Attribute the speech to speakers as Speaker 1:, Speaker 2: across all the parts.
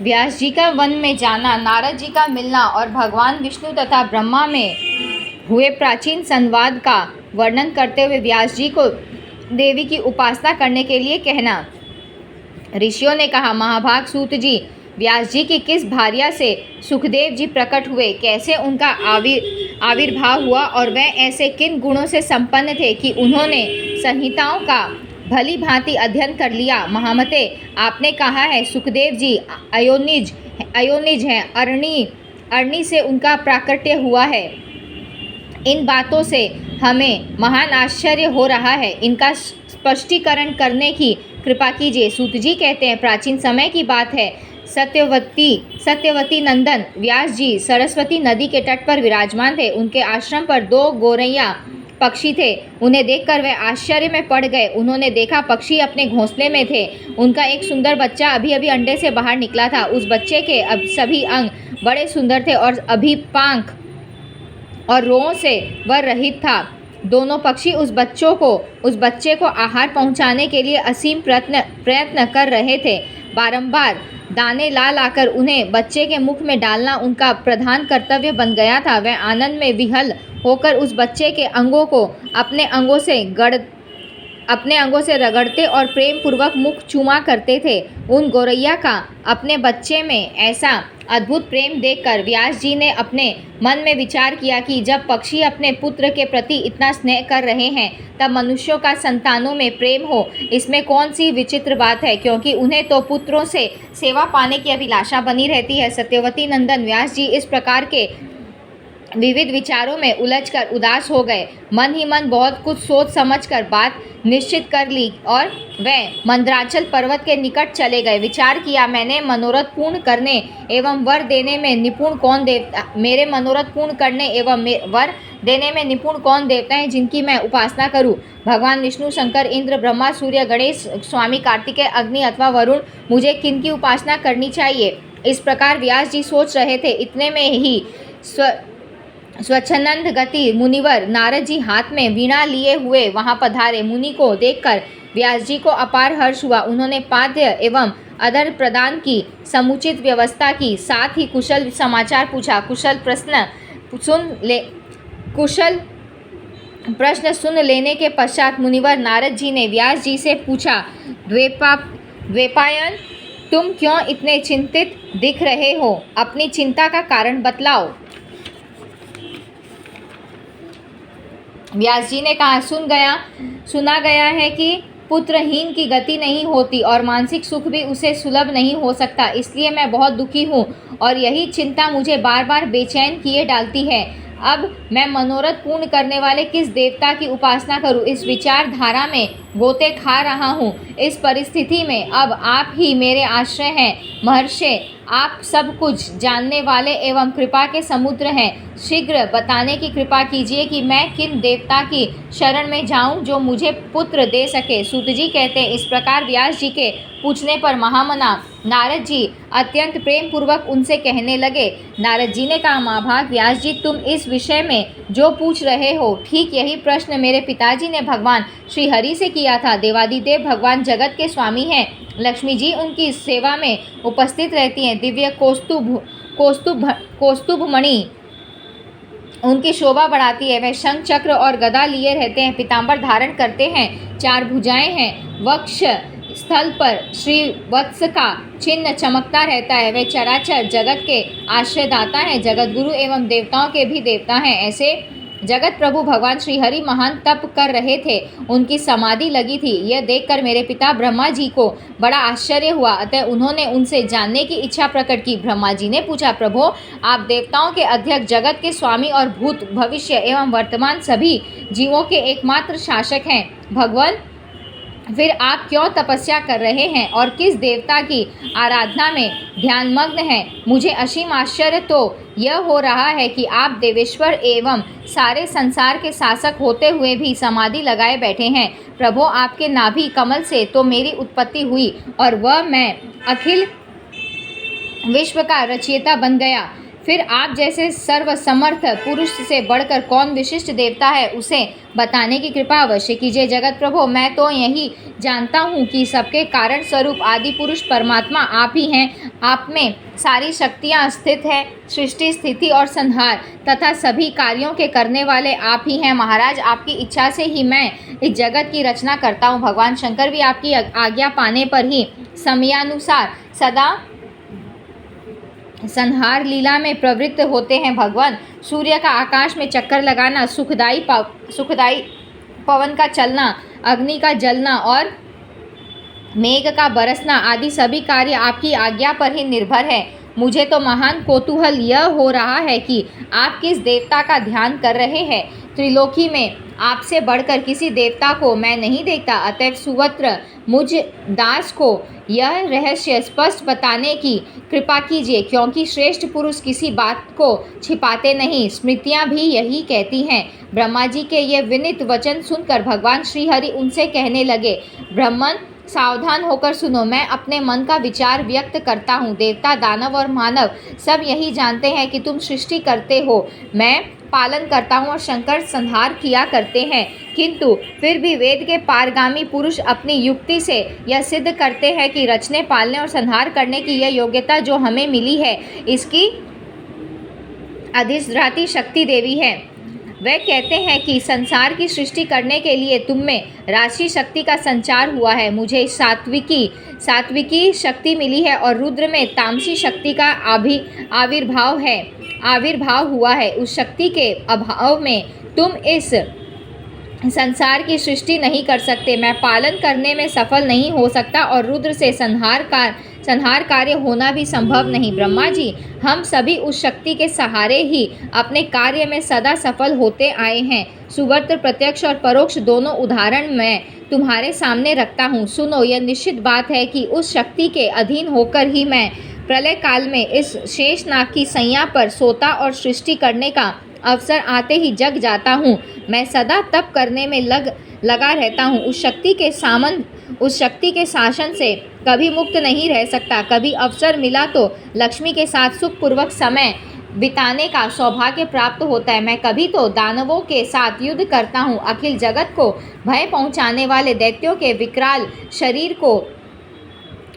Speaker 1: व्यास जी का वन में जाना, नारद जी का मिलना और भगवान विष्णु तथा ब्रह्मा में हुए प्राचीन संवाद का वर्णन करते हुए व्यास जी को देवी की उपासना करने के लिए कहना। ऋषियों ने कहा, महाभाग सूत जी, व्यास जी की किस भार्या से सुखदेव जी प्रकट हुए, कैसे उनका आविर्भाव हुआ और वह ऐसे किन गुणों से संपन्न थे कि उन्होंने संहिताओं का भली भांति अध्ययन कर लिया। महामते, आपने कहा है सुखदेव जी अयोनिज हैं, अरणी से उनका प्राकट्य हुआ है। इन बातों से हमें महान आश्चर्य हो रहा है, इनका स्पष्टीकरण करने की कृपा कीजिए। सूत जी कहते हैं, प्राचीन समय की बात है, सत्यवती नंदन व्यास जी सरस्वती नदी के तट पर विराजमान थे। उनके आश्रम पर 2 गोरैया पक्षी थे। उन्हें देखकर वे आश्चर्य में पड़ गए। उन्होंने देखा पक्षी अपने घोंसले में थे। उनका एक सुंदर बच्चा अभी अभी अंडे से बाहर निकला था। उस बच्चे के सभी अंग बड़े सुंदर थे और अभी पांख और रोओं से वह रहित था। दोनों पक्षी उस बच्चे को आहार पहुंचाने के लिए असीम प्रयत्न कर रहे थे। बारंबार दाने ला लाकर उन्हें बच्चे के मुख में डालना उनका प्रधान कर्तव्य बन गया था। वह आनंद में विह्वल होकर उस बच्चे के अंगों को अपने अंगों से रगड़ते और प्रेम पूर्वक मुख चूमा करते थे। उन गौरैया का अपने बच्चे में ऐसा अद्भुत प्रेम देखकर व्यास जी ने अपने मन में विचार किया कि जब पक्षी अपने पुत्र के प्रति इतना स्नेह कर रहे हैं, तब मनुष्यों का संतानों में प्रेम हो, इसमें कौन सी विचित्र बात है, क्योंकि उन्हें तो पुत्रों से सेवा पाने की अभिलाषा बनी रहती है। सत्यवती नंदन व्यास जी इस प्रकार के विविध विचारों में उलझकर उदास हो गए। मन ही मन बहुत कुछ सोच समझकर बात निश्चित कर ली और वह मंदराचल पर्वत के निकट चले गए। विचार किया, मैंने मनोरथ पूर्ण करने एवं वर देने में निपुण कौन देवता मेरे मनोरथ पूर्ण करने एवं वर देने में निपुण कौन देवता है जिनकी मैं उपासना करूं। भगवान विष्णु, शंकर, इंद्र, ब्रह्मा, सूर्य, गणेश, स्वामी कार्तिकेय, अग्नि अथवा वरुण, मुझे किन की उपासना करनी चाहिए। इस प्रकार व्यास जी सोच रहे थे। इतने में ही स्वच्छंद गति मुनिवर नारद जी हाथ में वीणा लिए हुए वहां पधारे। मुनि को देखकर व्यास जी को अपार हर्ष हुआ। उन्होंने पाद्य एवं अदर प्रदान की समुचित व्यवस्था की, साथ ही कुशल समाचार पूछा। कुशल प्रश्न सुन लेने के पश्चात मुनिवर नारद जी ने व्यास जी से पूछा, द्वैपायन, तुम क्यों इतने चिंतित दिख रहे हो? अपनी चिंता का कारण बतलाओ। व्यास जी ने कहा, सुना गया है कि पुत्रहीन की गति नहीं होती और मानसिक सुख भी उसे सुलभ नहीं हो सकता, इसलिए मैं बहुत दुखी हूँ और यही चिंता मुझे बार बार बेचैन किए डालती है। अब मैं मनोरथ पूर्ण करने वाले किस देवता की उपासना करूं, इस विचारधारा में गोते खा रहा हूं। इस परिस्थिति में अब आप ही मेरे आश्रय हैं। महर्षि, आप सब कुछ जानने वाले एवं कृपा के समुद्र हैं। शीघ्र बताने की कृपा कीजिए कि मैं किन देवता की शरण में जाऊं जो मुझे पुत्र दे सके। सूत जी कहते हैं, इस प्रकार व्यास जी के पूछने पर महामना नारद जी अत्यंत प्रेम पूर्वक उनसे कहने लगे। नारद जी ने कहा, महाभाग व्यास जी, तुम इस विषय में जो पूछ रहे हो, ठीक यही प्रश्न मेरे पिताजी ने भगवान श्री हरि से किया था। देवादिदेव भगवान जगत के स्वामी हैं। लक्ष्मी जी उनकी सेवा में उपस्थित रहती हैं। दिव्य कौस्तुभ मणि उनकी शोभा बढ़ाती है। वह शंख, चक्र और गदा लिए रहते हैं। पीतांबर धारण करते हैं। 4 भुजाएं हैं। वक्ष स्थल पर श्री वत्स का चिन्ह चमकता रहता है। वे चराचर जगत के आश्रयदाता हैं। जगत गुरु एवं देवताओं के भी देवता हैं। ऐसे जगत प्रभु भगवान श्री हरि महान तप कर रहे थे। उनकी समाधि लगी थी। यह देखकर मेरे पिता ब्रह्मा जी को बड़ा आश्चर्य हुआ। अतः उन्होंने उनसे जानने की इच्छा प्रकट की। ब्रह्मा जी ने पूछा, प्रभो, आप देवताओं के अध्यक्ष, जगत के स्वामी और भूत, भविष्य एवं वर्तमान सभी जीवों के एकमात्र शासक हैं। भगवान, फिर आप क्यों तपस्या कर रहे हैं और किस देवता की आराधना में ध्यानमग्न हैं? मुझे असीम आश्चर्य तो यह हो रहा है कि आप देवेश्वर एवं सारे संसार के शासक होते हुए भी समाधि लगाए बैठे हैं। प्रभो, आपके नाभि कमल से तो मेरी उत्पत्ति हुई और वह मैं अखिल विश्व का रचयिता बन गया। फिर आप जैसे सर्वसमर्थ पुरुष से बढ़कर कौन विशिष्ट देवता है उसे बताने की कृपा अवश्य कीजिए। जगत प्रभु, मैं तो यही जानता हूँ कि सबके कारण स्वरूप आदि पुरुष परमात्मा आप ही हैं। आप में सारी शक्तियाँ स्थित है। सृष्टि, स्थिति और संहार तथा सभी कार्यों के करने वाले आप ही हैं। महाराज, आपकी इच्छा से ही मैं इस जगत की रचना करता हूँ। भगवान शंकर भी आपकी आज्ञा पाने पर ही समयानुसार सदा संहार लीला में प्रवृत्त होते हैं। भगवान सूर्य का आकाश में चक्कर लगाना, सुखदायी पवन का चलना, अग्नि का जलना और मेघ का बरसना आदि सभी कार्य आपकी आज्ञा पर ही निर्भर है। मुझे तो महान कौतूहल यह हो रहा है कि आप किस देवता का ध्यान कर रहे हैं। त्रिलोकी में आपसे बढ़कर किसी देवता को मैं नहीं देखता। अतएव सुवत्र मुझ दास को यह रहस्य स्पष्ट बताने की कृपा कीजिए, क्योंकि श्रेष्ठ पुरुष किसी बात को छिपाते नहीं। स्मृतियाँ भी यही कहती हैं। ब्रह्मा जी के ये विनीत वचन सुनकर भगवान श्रीहरि उनसे कहने लगे, ब्राह्मण, सावधान होकर सुनो। मैं अपने मन का विचार व्यक्त करता हूँ। देवता, दानव और मानव सब यही जानते हैं कि तुम सृष्टि करते हो, मैं पालन करता हूँ और शंकर संहार किया करते हैं। किंतु फिर भी वेद के पारगामी पुरुष अपनी युक्ति से यह सिद्ध करते हैं कि रचने, पालने और संहार करने की यह योग्यता जो हमें मिली है, इसकी अधिष्ठात्री शक्ति देवी है। वे कहते हैं कि संसार की सृष्टि करने के लिए तुम में राशि शक्ति का संचार हुआ है। मुझे सात्विकी शक्ति मिली है और रुद्र में तामसी शक्ति का आविर्भाव हुआ है। उस शक्ति के अभाव में तुम इस संसार की सृष्टि नहीं कर सकते। मैं पालन करने में सफल नहीं हो सकता और रुद्र से संहार कार्य होना भी संभव नहीं। ब्रह्मा जी, हम सभी उस शक्ति के सहारे ही अपने कार्य में सदा सफल होते आए हैं। सुवर्त, प्रत्यक्ष और परोक्ष दोनों उदाहरण मैं तुम्हारे सामने रखता हूँ। सुनो, यह निश्चित बात है कि उस शक्ति के अधीन होकर ही मैं प्रलय काल में इस शेषनाग की सैया पर सोता और सृष्टि करने का अवसर आते ही जग जाता हूँ। मैं सदा तप करने में लगा रहता हूँ। उस शक्ति के शासन से कभी मुक्त नहीं रह सकता। कभी अवसर मिला तो लक्ष्मी के साथ सुखपूर्वक समय बिताने का सौभाग्य प्राप्त होता है। मैं कभी तो दानवों के साथ युद्ध करता हूँ। अखिल जगत को भय पहुँचाने वाले दैत्यों के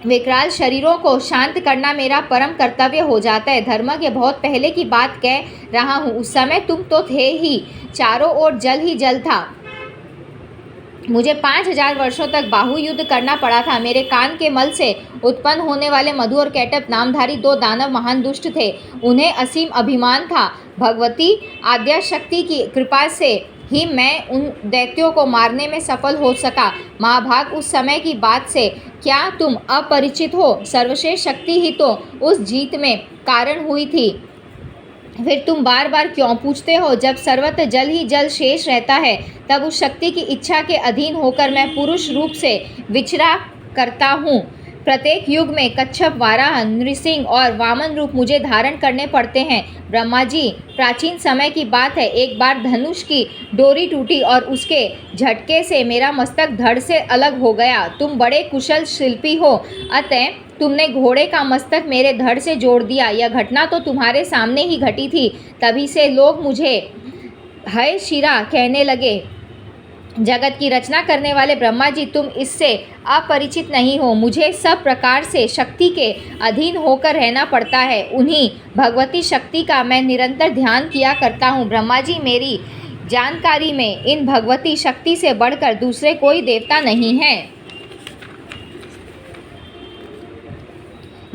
Speaker 1: विकराल शरीरों को शांत करना मेरा परम कर्तव्य हो जाता है। धर्म के बहुत पहले की बात कह रहा हूँ। उस समय तुम तो थे ही, चारों ओर जल ही जल था। मुझे 5000 वर्षों तक बाहु युद्ध करना पड़ा था। मेरे कान के मल से उत्पन्न होने वाले मधु और कैटभ नामधारी 2 दानव महान दुष्ट थे। उन्हें असीम अभिमान था। भगवती आद्याशक्ति की कृपा से ही मैं उन दैत्यों को मारने में सफल हो सका। महाभाग, उस समय की बात से क्या तुम अपरिचित हो? सर्वश्रेष्ठ शक्ति ही तो उस जीत में कारण हुई थी। फिर तुम बार बार क्यों पूछते हो? जब सर्वत्र जल ही जल शेष रहता है, तब उस शक्ति की इच्छा के अधीन होकर मैं पुरुष रूप से विचरा करता हूँ। प्रत्येक युग में कच्छप, वाराह, नृसिंह और वामन रूप मुझे धारण करने पड़ते हैं। ब्रह्मा जी, प्राचीन समय की बात है, एक बार धनुष की डोरी टूटी और उसके झटके से मेरा मस्तक धड़ से अलग हो गया। तुम बड़े कुशल शिल्पी हो, अतः तुमने घोड़े का मस्तक मेरे धड़ से जोड़ दिया। यह घटना तो तुम्हारे सामने ही घटी थी। तभी से लोग मुझे हय शिरा कहने लगे। जगत की रचना करने वाले ब्रह्मा जी, तुम इससे अपरिचित नहीं हो। मुझे सब प्रकार से शक्ति के अधीन होकर रहना पड़ता है। उन्हीं भगवती शक्ति का मैं निरंतर ध्यान किया करता हूँ। ब्रह्मा जी, मेरी जानकारी में इन भगवती शक्ति से बढ़कर दूसरे कोई देवता नहीं है।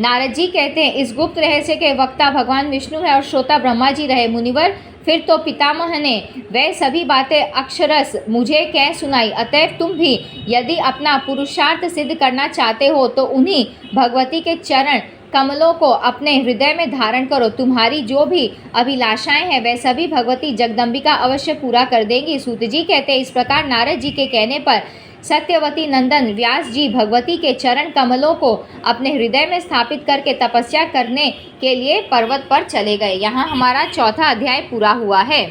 Speaker 1: नारद जी कहते हैं, इस गुप्त रहस्य के वक्ता भगवान विष्णु है और श्रोता ब्रह्मा जी रहे। मुनिवर, फिर तो पितामह ने वह सभी बातें अक्षरश मुझे कह सुनाई। अतएव तुम भी यदि अपना पुरुषार्थ सिद्ध करना चाहते हो तो उन्हीं भगवती के चरण कमलों को अपने हृदय में धारण करो। तुम्हारी जो भी अभिलाषाएं हैं वह सभी भगवती जगदम्बिका अवश्य पूरा कर देंगी। सूत जी कहते हैं, इस प्रकार नारद जी के कहने पर सत्यवती नंदन व्यास जी भगवती के चरण कमलों को अपने हृदय में स्थापित करके तपस्या करने के लिए पर्वत पर चले गए। यहाँ हमारा 4था अध्याय पूरा हुआ है।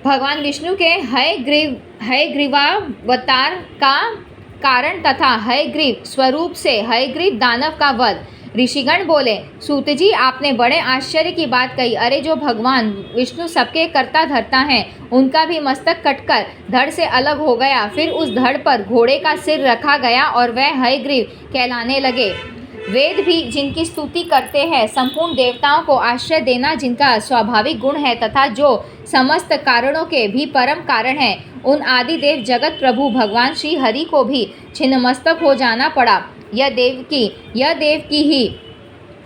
Speaker 1: भगवान विष्णु के हयग्रीवावतार का कारण तथा हयग्रीव स्वरूप से हयग्रीव दानव का वध। ऋषिगण बोले, सूत जी आपने बड़े आश्चर्य की बात कही। अरे जो भगवान विष्णु सबके कर्ता धर्ता हैं, उनका भी मस्तक कटकर धड़ से अलग हो गया। फिर उस धड़ पर घोड़े का सिर रखा गया और वह हयग्रीव कहलाने लगे। वेद भी जिनकी स्तुति करते हैं, संपूर्ण देवताओं को आश्रय देना जिनका स्वाभाविक गुण है तथा जो समस्त कारणों के भी परम कारण है, उन आदि देव जगत प्रभु भगवान श्री हरि को भी छिन्नमस्तक हो जाना पड़ा। यह देव की ही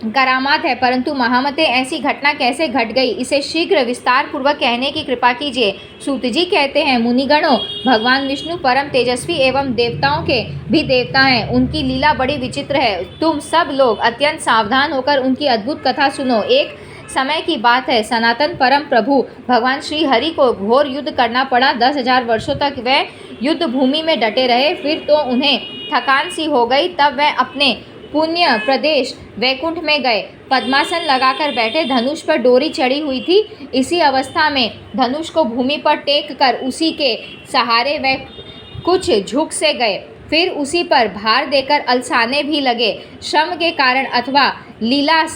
Speaker 1: करामात है, परंतु महामते ऐसी घटना कैसे घट गई, इसे शीघ्र विस्तार पूर्वक कहने की कृपा कीजिए। सूत जी कहते हैं, मुनिगणों, भगवान विष्णु परम तेजस्वी एवं देवताओं के भी देवता हैं। उनकी लीला बड़ी विचित्र है। तुम सब लोग अत्यंत सावधान होकर उनकी अद्भुत कथा सुनो। एक समय की बात है, सनातन परम प्रभु भगवान श्री हरि को घोर युद्ध करना पड़ा। 10,000 वर्षों तक वे युद्ध भूमि में डटे रहे। फिर तो उन्हें थकान सी हो गई, तब वे अपने पुण्य प्रदेश वैकुंठ में गए। पद्मासन लगाकर बैठे, धनुष पर डोरी चढ़ी हुई थी। इसी अवस्था में धनुष को भूमि पर टेक कर उसी के सहारे वे कुछ झुक से गए। फिर उसी पर भार देकर अलसाने भी लगे। श्रम के कारण अथवा लीला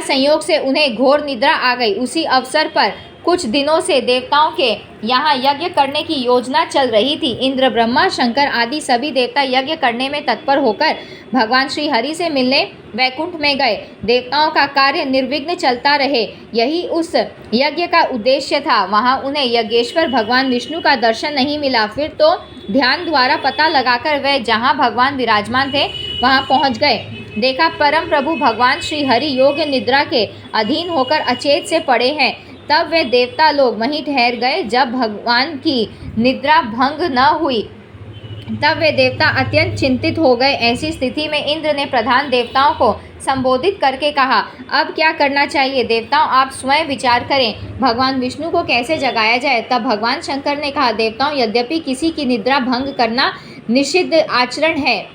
Speaker 1: संयोग से उन्हें घोर निद्रा आ गई। उसी अवसर पर कुछ दिनों से देवताओं के यहाँ यज्ञ करने की योजना चल रही थी। इंद्र, ब्रह्मा, शंकर आदि सभी देवता यज्ञ करने में तत्पर होकर भगवान श्री हरि से मिलने वैकुंठ में गए। देवताओं का कार्य निर्विघ्न चलता रहे, यही उस यज्ञ का उद्देश्य था। वहाँ उन्हें यज्ञेश्वर भगवान विष्णु का दर्शन नहीं मिला। फिर तो ध्यान द्वारा पता लगाकर वे जहाँ भगवान विराजमान थे वहाँ पहुँच गए। देखा, परम प्रभु भगवान श्री हरि योग निद्रा के अधीन होकर अचेत से पड़े हैं। तब वे देवता लोग वहीं ठहर गए। जब भगवान की निद्रा भंग न हुई, तब वे देवता अत्यंत चिंतित हो गए। ऐसी स्थिति में इंद्र ने प्रधान देवताओं को संबोधित करके कहा, अब क्या करना चाहिए? देवताओं, आप स्वयं विचार करें, भगवान विष्णु को कैसे जगाया जाए? तब भगवान शंकर ने कहा, देवताओं, यद्यपि किसी की निद्रा भंग करना निषिद्ध आचरण है,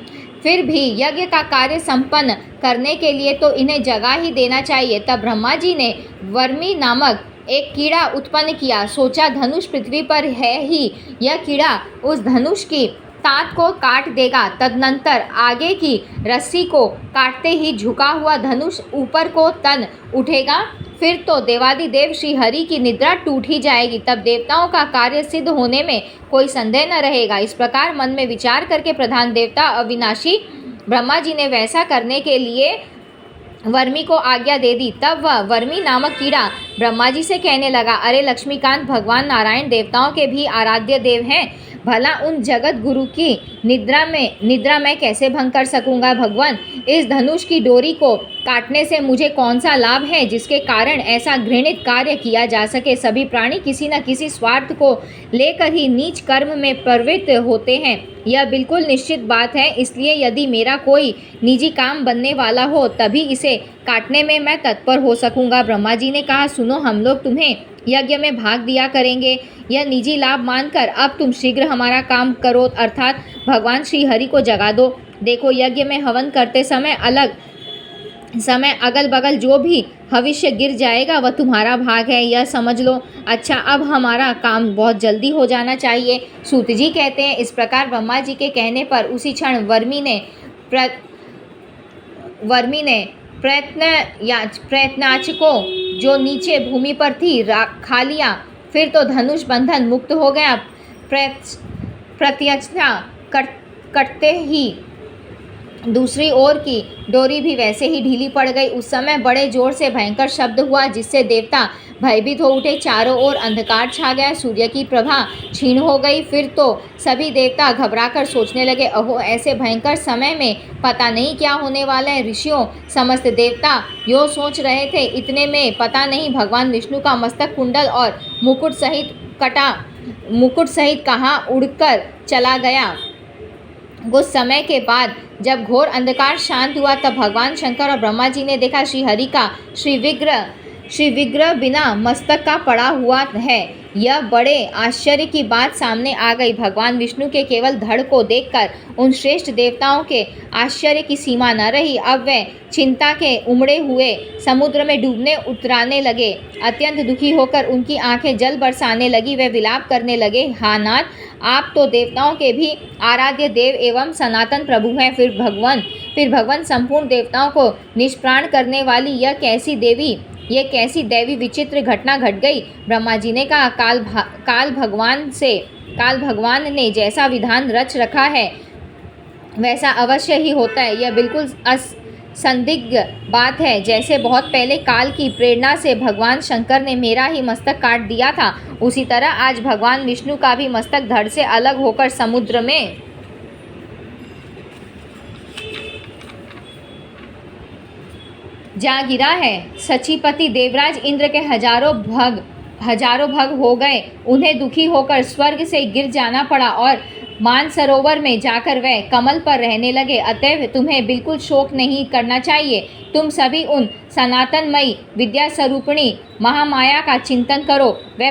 Speaker 1: फिर भी यज्ञ का कार्य संपन्न करने के लिए तो इन्हें जगा ही देना चाहिए। तब ब्रह्मा जी ने वर्मी नामक एक कीड़ा उत्पन्न किया। सोचा, धनुष पृथ्वी पर है ही, यह कीड़ा उस धनुष की तात को काट देगा। तदनंतर आगे की रस्सी को काटते ही झुका हुआ धनुष ऊपर को तन उठेगा। फिर तो देवादिदेव श्री हरि की निद्रा टूट ही जाएगी। तब देवताओं का कार्य सिद्ध होने में कोई संदेह न रहेगा। इस प्रकार मन में विचार करके प्रधान देवता अविनाशी ब्रह्मा जी ने वैसा करने के लिए वर्मी को आज्ञा दे दी। तब वह वर्मी नामक कीड़ा ब्रह्मा जी से कहने लगा, अरे लक्ष्मीकांत, भगवान नारायण देवताओं के भी आराध्य देव हैं, भला उन जगत गुरु की निद्रा मैं कैसे भंग कर सकूंगा? भगवान, इस धनुष की डोरी को काटने से मुझे कौन सा लाभ है जिसके कारण ऐसा घृणित कार्य किया जा सके? सभी प्राणी किसी न किसी स्वार्थ को लेकर ही नीच कर्म में प्रवृत्त होते हैं, यह बिल्कुल निश्चित बात है। इसलिए यदि मेरा कोई निजी काम बनने वाला हो, तभी इसे काटने में मैं तत्पर हो सकूंगा। ब्रह्मा जी ने कहा, सुनो, हम लोग तुम्हें यज्ञ में भाग दिया करेंगे। यह निजी लाभ मानकर अब तुम शीघ्र हमारा काम करो, अर्थात भगवान श्री हरि को जगा दो। देखो, यज्ञ में हवन करते समय अगल बगल जो भी भविष्य गिर जाएगा वह तुम्हारा भाग है, यह समझ लो। अच्छा, अब हमारा काम बहुत जल्दी हो जाना चाहिए। सूत जी कहते हैं, इस प्रकार ब्रह्मा जी के कहने पर उसी क्षण वर्मी ने प्रयत्नाचको जो नीचे भूमि पर थी खा लिया। फिर तो धनुष बंधन मुक्त हो गया। प्रत्यक्षता करते ही दूसरी ओर की डोरी भी वैसे ही ढीली पड़ गई। उस समय बड़े जोर से भयंकर शब्द हुआ, जिससे देवता भयभीत हो उठे। चारों ओर अंधकार छा गया, सूर्य की प्रभा क्षीण हो गई। फिर तो सभी देवता घबराकर सोचने लगे, अहो, ऐसे भयंकर समय में पता नहीं क्या होने वाला है। ऋषियों समस्त देवता यो सोच रहे थे। इतने में पता नहीं भगवान विष्णु का मस्तक कुंडल और मुकुट सहित कहाँ उड़कर चला गया। कुछ समय के बाद जब घोर अंधकार शांत हुआ, तब भगवान शंकर और ब्रह्मा जी ने देखा श्री हरि का श्री विग्रह बिना मस्तक का पड़ा हुआ है। यह बड़े आश्चर्य की बात सामने आ गई। भगवान विष्णु के केवल धड़ को देखकर उन श्रेष्ठ देवताओं के आश्चर्य की सीमा न रही। अब वे चिंता के उमड़े हुए समुद्र में डूबने उतराने लगे। अत्यंत दुखी होकर उनकी आंखें जल बरसाने लगी। वे विलाप करने लगे, हा नाथ, आप तो देवताओं के भी आराध्य देव एवं सनातन प्रभु हैं। फिर भगवान संपूर्ण देवताओं को निष्प्राण करने वाली यह कैसी दैवी विचित्र घटना घट गई। ब्रह्मा जी ने कहा, काल भगवान ने जैसा विधान रच रखा है वैसा अवश्य ही होता है। यह बिल्कुल संदिग्ध बात है। जैसे बहुत पहले काल की प्रेरणा से भगवान शंकर ने मेरा ही मस्तक काट दिया था, उसी तरह आज भगवान विष्णु का भी मस्तक धड़ से अलग होकर समुद्र में जा गिरा है। सचीपति देवराज इंद्र के हजारों भग हो गए। उन्हें दुखी होकर स्वर्ग से गिर जाना पड़ा और मानसरोवर में जाकर वह कमल पर रहने लगे। अतएव तुम्हें बिल्कुल शोक नहीं करना चाहिए। तुम सभी उन सनातनमयी विद्या स्वरूपिणी महामाया का चिंतन करो। वह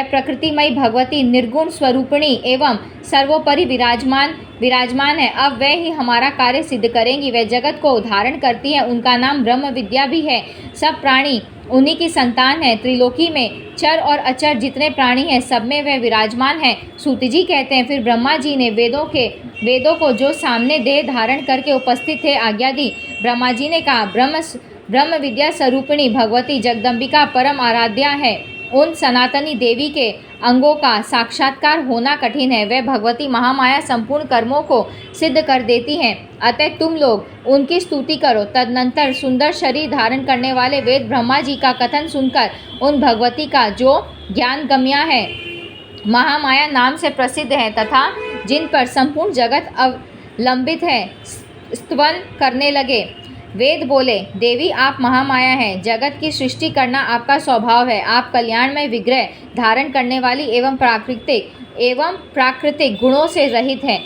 Speaker 1: प्रकृतिमयी भगवती निर्गुण स्वरूपिणी एवं सर्वोपरि विराजमान है। अब वह ही हमारा कार्य सिद्ध करेंगी। वह जगत को धारण करती है। उनका नाम ब्रह्म विद्या भी है। सब प्राणी उन्हीं की संतान है। त्रिलोकी में चर और अचर जितने प्राणी हैं सब में वह विराजमान है। सूत जी कहते हैं, फिर ब्रह्मा जी ने वेदों को जो सामने देह धारण करके उपस्थित थे आज्ञा दी। ब्रह्मा जी ने कहा, ब्रह्म विद्या स्वरूपिणी भगवती जगदम्बिका परम आराध्या है। उन सनातनी देवी के अंगों का साक्षात्कार होना कठिन है। वह भगवती महामाया संपूर्ण कर्मों को सिद्ध कर देती हैं। अतः तुम लोग उनकी स्तुति करो। तदनंतर सुंदर शरीर धारण करने वाले वेद ब्रह्मा जी का कथन सुनकर उन भगवती का जो ज्ञान गम्या है, महामाया नाम से प्रसिद्ध है तथा जिन पर संपूर्ण जगत अवलंबित है, स्तवन करने लगे। वेद बोले, देवी आप महामाया हैं। जगत की सृष्टि करना आपका स्वभाव है। आप कल्याणमय विग्रह धारण करने वाली एवं प्राकृतिक गुणों से रहित हैं।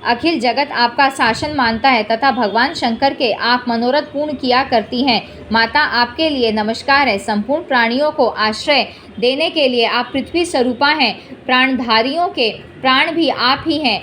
Speaker 1: अखिल जगत आपका शासन मानता है तथा भगवान शंकर के आप मनोरथ पूर्ण किया करती हैं। माता आपके लिए नमस्कार है। संपूर्ण प्राणियों को आश्रय देने के लिए आप पृथ्वी स्वरूपा हैं। प्राणधारियों के प्राण भी आप ही हैं।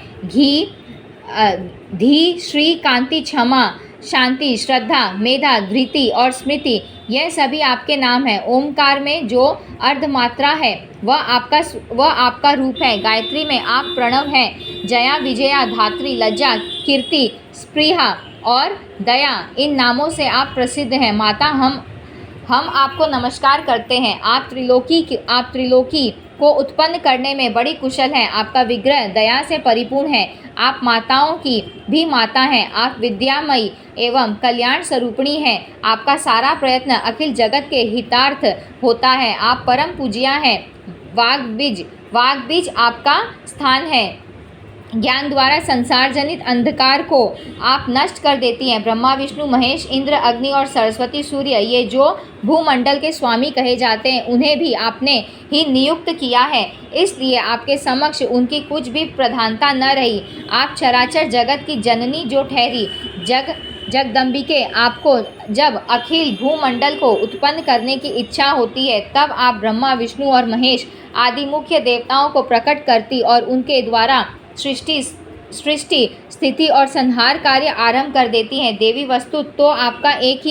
Speaker 1: धी, श्री, कांति, क्षमा, शांति, श्रद्धा, मेधा, धृति और स्मृति, यह सभी आपके नाम हैं। ओमकार में जो अर्धमात्रा है वह आपका रूप है। गायत्री में आप प्रणव हैं। जया, विजया, धात्री, लज्जा, कीर्ति, स्पृहा और दया, इन नामों से आप प्रसिद्ध हैं। माता हम आपको नमस्कार करते हैं। आप त्रिलोकी को उत्पन्न करने में बड़ी कुशल हैं। आपका विग्रह दया से परिपूर्ण है। आप माताओं की भी माता हैं। आप विद्यामयी एवं कल्याण स्वरूपिणी हैं। आपका सारा प्रयत्न अखिल जगत के हितार्थ होता है। आप परम पूज्या हैं। वाग्बीज आपका स्थान है। ज्ञान द्वारा संसार जनित अंधकार को आप नष्ट कर देती हैं। ब्रह्मा, विष्णु, महेश, इंद्र, अग्नि और सरस्वती, सूर्य, ये जो भूमंडल के स्वामी कहे जाते हैं, उन्हें भी आपने ही नियुक्त किया है। इसलिए आपके समक्ष उनकी कुछ भी प्रधानता न रही। आप चराचर जगत की जननी जो ठहरी। जगदम्बिके, आपको जब अखिल भूमंडल को उत्पन्न करने की इच्छा होती है तब आप ब्रह्मा, विष्णु और महेश आदि मुख्य देवताओं को प्रकट करती और उनके द्वारा सृष्टि, स्थिति और संहार कार्य आरंभ कर देती हैं। देवी, वस्तु तो आपका एक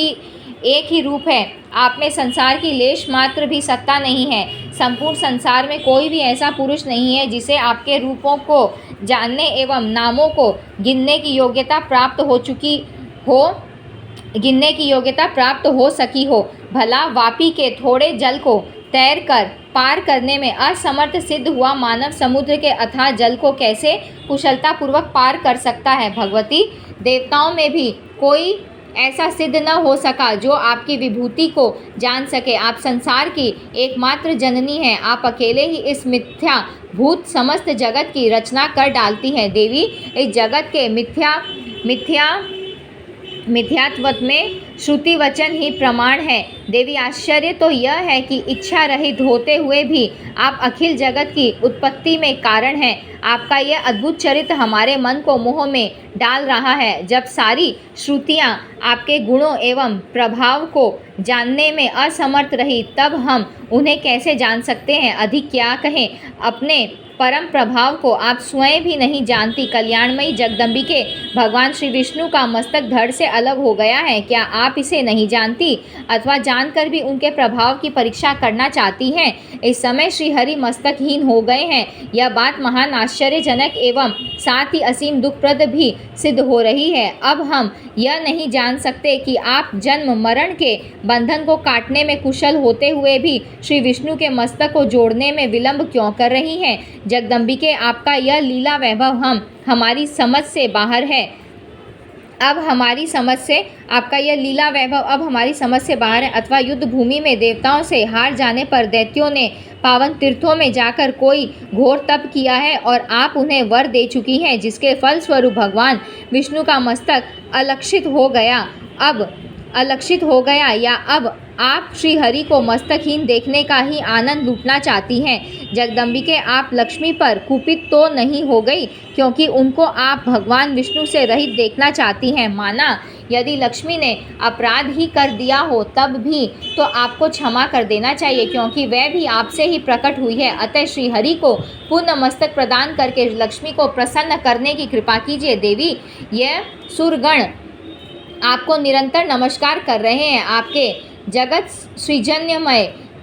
Speaker 1: ही रूप है। आप में संसार की लेश मात्र भी सत्ता नहीं है। संपूर्ण संसार में कोई भी ऐसा पुरुष नहीं है जिसे आपके रूपों को जानने एवं नामों को गिनने की योग्यता प्राप्त हो सकी हो। भला वापी के थोड़े जल को तैर कर पार करने में असमर्थ सिद्ध हुआ मानव समुद्र के अथाह जल को कैसे कुशलतापूर्वक पार कर सकता है। भगवती, देवताओं में भी कोई ऐसा सिद्ध न हो सका जो आपकी विभूति को जान सके। आप संसार की एकमात्र जननी हैं। आप अकेले ही इस मिथ्या भूत समस्त जगत की रचना कर डालती हैं। देवी, इस जगत के मिथ्यात्व में श्रुति वचन ही प्रमाण है। देवी, आश्चर्य तो यह है कि इच्छा रहित होते हुए भी आप अखिल जगत की उत्पत्ति में कारण हैं। आपका यह अद्भुत चरित्र हमारे मन को मोह में डाल रहा है। जब सारी श्रुतियाँ आपके गुणों एवं प्रभाव को जानने में असमर्थ रही, तब हम उन्हें कैसे जान सकते हैं। अधिक क्या कहें, अपने परम प्रभाव को आप स्वयं भी नहीं जानती। कल्याणमयी जगदम्बिके, भगवान श्री विष्णु का मस्तक धड़ से अलग हो गया है। क्या आप इसे नहीं जानती अथवा जानकर भी उनके प्रभाव की परीक्षा करना चाहती हैं। इस समय श्री हरि मस्तकहीन हो गए हैं। यह बात महान आश्चर्यजनक एवं साथ ही असीम दुखप्रद भी सिद्ध हो रही है। अब हम यह नहीं जान सकते कि आप जन्म मरण के बंधन को काटने में कुशल होते हुए भी श्री विष्णु के मस्तक को जोड़ने में विलंब क्यों कर रही हैं। जगदम्बिके, आपका यह लीला वैभव हमारी समझ से बाहर है। अब हमारी समझ से आपका यह लीला वैभव अब हमारी समझ से बाहर है। अथवा युद्ध भूमि में देवताओं से हार जाने पर दैत्यों ने पावन तीर्थों में जाकर कोई घोर तप किया है और आप उन्हें वर दे चुकी हैं, जिसके फलस्वरूप भगवान विष्णु का मस्तक अलक्षित हो गया या अब आप श्री हरि को मस्तकहीन देखने का ही आनंद लूटना चाहती हैं। जगदम्बिके, आप लक्ष्मी पर कुपित तो नहीं हो गई, क्योंकि उनको आप भगवान विष्णु से रहित देखना चाहती हैं। माना यदि लक्ष्मी ने अपराध ही कर दिया हो तब भी तो आपको क्षमा कर देना चाहिए, क्योंकि वह भी आपसे ही प्रकट हुई है। अतः श्री हरि को पुण्य मस्तक प्रदान करके लक्ष्मी को प्रसन्न करने की कृपा कीजिए। देवी, यह सुरगण आपको निरंतर नमस्कार कर रहे हैं। आपके जगत सृजन्यमय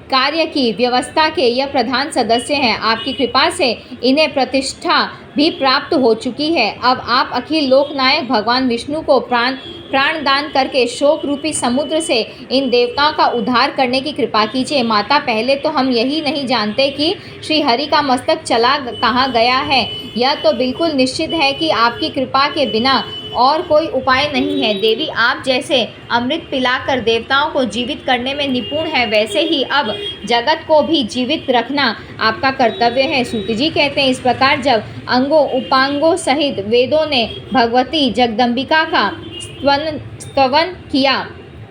Speaker 1: कार्य की व्यवस्था के यह प्रधान सदस्य हैं। आपकी कृपा से इन्हें प्रतिष्ठा भी प्राप्त हो चुकी है। अब आप अखिल लोकनायक भगवान विष्णु को प्राण दान करके शोक रूपी समुद्र से इन देवताओं का उद्धार करने की कृपा कीजिए। माता, पहले तो हम यही नहीं जानते कि श्री हरि का मस्तक चला कहाँ गया है। यह तो बिल्कुल निश्चित है कि आपकी कृपा के बिना और कोई उपाय नहीं है। देवी, आप जैसे अमृत पिलाकर देवताओं को जीवित करने में निपुण है, वैसे ही अब जगत को भी जीवित रखना आपका कर्तव्य है। सूत जी कहते हैं, इस प्रकार जब अंगों उपांगों सहित वेदों ने भगवती जगदम्बिका का स्तवन किया,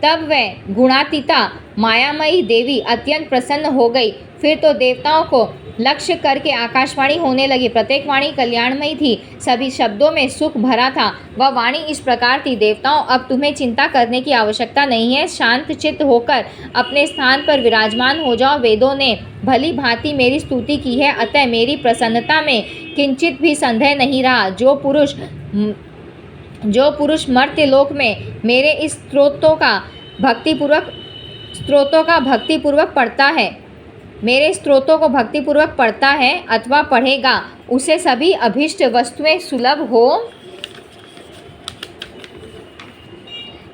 Speaker 1: तब वह गुणातीता मायामयी देवी अत्यंत प्रसन्न हो गई। फिर तो देवताओं को लक्ष्य करके आकाशवाणी होने लगी। प्रत्येक वाणी कल्याणमयी थी, सभी शब्दों में सुख भरा था। वह वाणी इस प्रकार थी, देवताओं, अब तुम्हें चिंता करने की आवश्यकता नहीं है। शांत चित्त होकर अपने स्थान पर विराजमान हो जाओ। वेदों ने भली भांति मेरी स्तुति की है, अतः मेरी प्रसन्नता में किंचित भी संदेह नहीं रहा। जो पुरुष मर्त्य लोक में मेरे इस स्तोत्रों का भक्तिपूर्वक पढ़ता है अथवा पढ़ेगा, उसे सभी अभीष्ट वस्तुएं सुलभ हो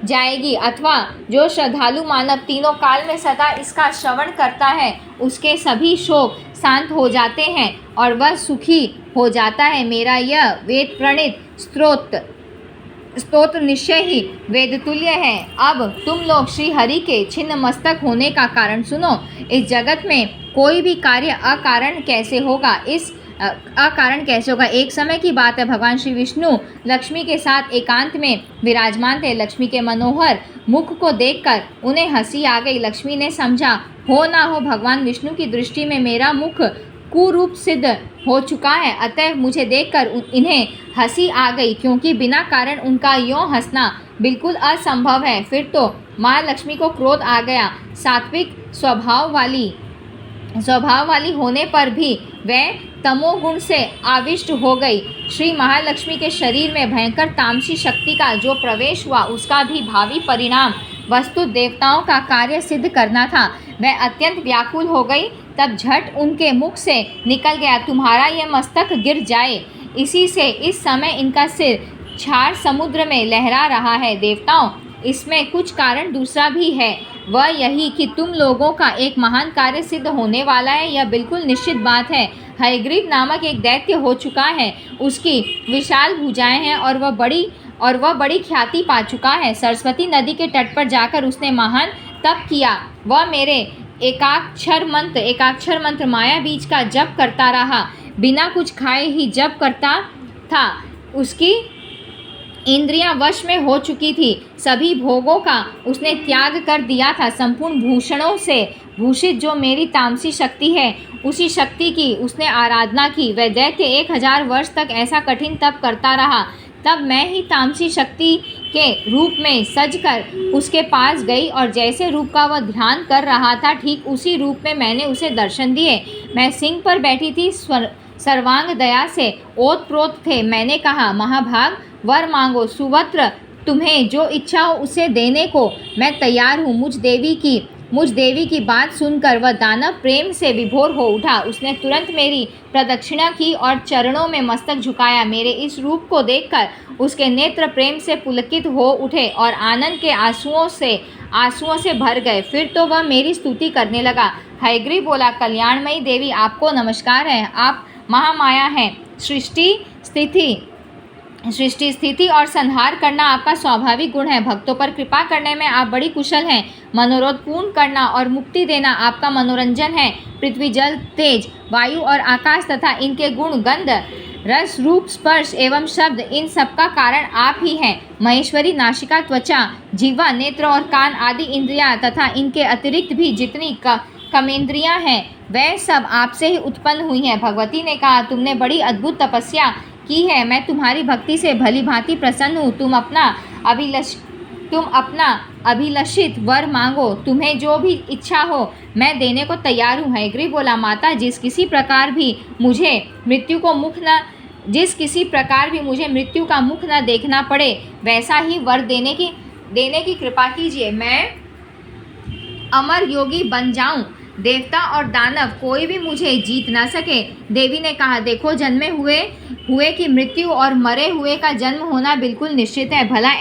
Speaker 1: जाएगी। अथवा जो श्रद्धालु मानव तीनों काल में सदा इसका श्रवण करता है, उसके सभी शोक शांत हो जाते हैं और वह सुखी हो जाता है। मेरा यह वेद प्रणीत स्तोत्र निश्चय ही वेदतुल्य है। अब तुम लोग श्री हरि के छिन्न मस्तक होने का कारण सुनो। इस जगत में कोई भी कार्य अकारण कैसे होगा। एक समय की बात है, भगवान श्री विष्णु लक्ष्मी के साथ एकांत में विराजमान थे। लक्ष्मी के मनोहर मुख को देखकर उन्हें हंसी आ गई। लक्ष्मी ने समझा, हो ना हो भगवान विष्णु की दृष्टि में मेरा मुख कुरूप सिद्ध हो चुका है, अतः मुझे देखकर इन्हें हंसी आ गई, क्योंकि बिना कारण उनका यों हंसना बिल्कुल असंभव है। फिर तो माँ लक्ष्मी को क्रोध आ गया। सात्विक स्वभाव वाली होने पर भी वह तमोगुण से आविष्ट हो गई। श्री महालक्ष्मी के शरीर में भयंकर तामसी शक्ति का जो प्रवेश हुआ, उसका भी भावी परिणाम वस्तु देवताओं का कार्य सिद्ध करना था। वह अत्यंत व्याकुल हो गई। तब झट उनके मुख से निकल गया, तुम्हारा यह मस्तक गिर जाए। इसी से इस समय इनका सिर क्षार समुद्र में लहरा रहा है। देवताओं, इसमें कुछ कारण दूसरा भी है, वह यही कि तुम लोगों का एक महान कार्य सिद्ध होने वाला है। यह बिल्कुल निश्चित बात है। हयग्रीव नामक एक दैत्य हो चुका है, उसकी विशाल भुजाएं हैं और वह बड़ी ख्याति पा चुका है। सरस्वती नदी के तट पर जाकर उसने महान तप किया। वह मेरे एकाक्षर मंत्र माया बीज का जप करता रहा, बिना कुछ खाए ही जप करता था। उसकी इंद्रियां वश में हो चुकी थी। सभी भोगों का उसने त्याग कर दिया था। संपूर्ण भूषणों से भूषित जो मेरी तामसी शक्ति है, उसी शक्ति की उसने आराधना की। वह दैत्य 1000 वर्ष तक ऐसा कठिन तप करता रहा। तब मैं ही तामसी शक्ति के रूप में सजकर उसके पास गई और जैसे रूप का वह ध्यान कर रहा था, ठीक उसी रूप में मैंने उसे दर्शन दिए। मैं सिंह पर बैठी थी, सर्वांग दया से ओतप्रोत थे। मैंने कहा, महाभाग, वर मांगो सुवत्र, तुम्हें जो इच्छा हो उसे देने को मैं तैयार हूँ। मुझ देवी की बात सुनकर वह दानव प्रेम से विभोर हो उठा। उसने तुरंत मेरी प्रदक्षिणा की और चरणों में मस्तक झुकाया। मेरे इस रूप को देखकर उसके नेत्र प्रेम से पुलकित हो उठे और आनंद के आंसुओं से भर गए। फिर तो वह मेरी स्तुति करने लगा। हयग्रीव बोला, कल्याणमयी देवी, आपको नमस्कार है। आप महामाया हैं। सृष्टि स्थिति और संहार करना आपका स्वाभाविक गुण है। भक्तों पर कृपा करने में आप बड़ी कुशल हैं। मनोरथ पूर्ण करना और मुक्ति देना आपका मनोरंजन है। पृथ्वी, जल, तेज, वायु और आकाश तथा इनके गुण, गंध, रस, रूप, स्पर्श एवं शब्द, इन सब का कारण आप ही हैं। महेश्वरी, नासिका, त्वचा, जिह्वा, नेत्र और कान आदि इंद्रियां तथा इनके अतिरिक्त भी जितनी कमेंद्रियां हैं, वह सब आपसे ही उत्पन्न हुई हैं। भगवती ने कहा, तुमने बड़ी अद्भुत तपस्या की है। मैं तुम्हारी भक्ति से भली भांति प्रसन्न हूँ। तुम अपना अभिलषित वर मांगो। तुम्हें जो भी इच्छा हो मैं देने को तैयार हूँ। हयग्रीव बोला, माता, जिस किसी प्रकार भी मुझे मृत्यु का मुख न देखना पड़े, वैसा ही वर देने की कृपा कीजिए। मैं अमर योगी बन जाऊं, देवता और दानव कोई भी मुझे जीत न सके। देवी ने कहा, देखो, जन्मे हुए की मृत्यु और मरे हुए का जन्म होना बिल्कुल निश्चित है। भला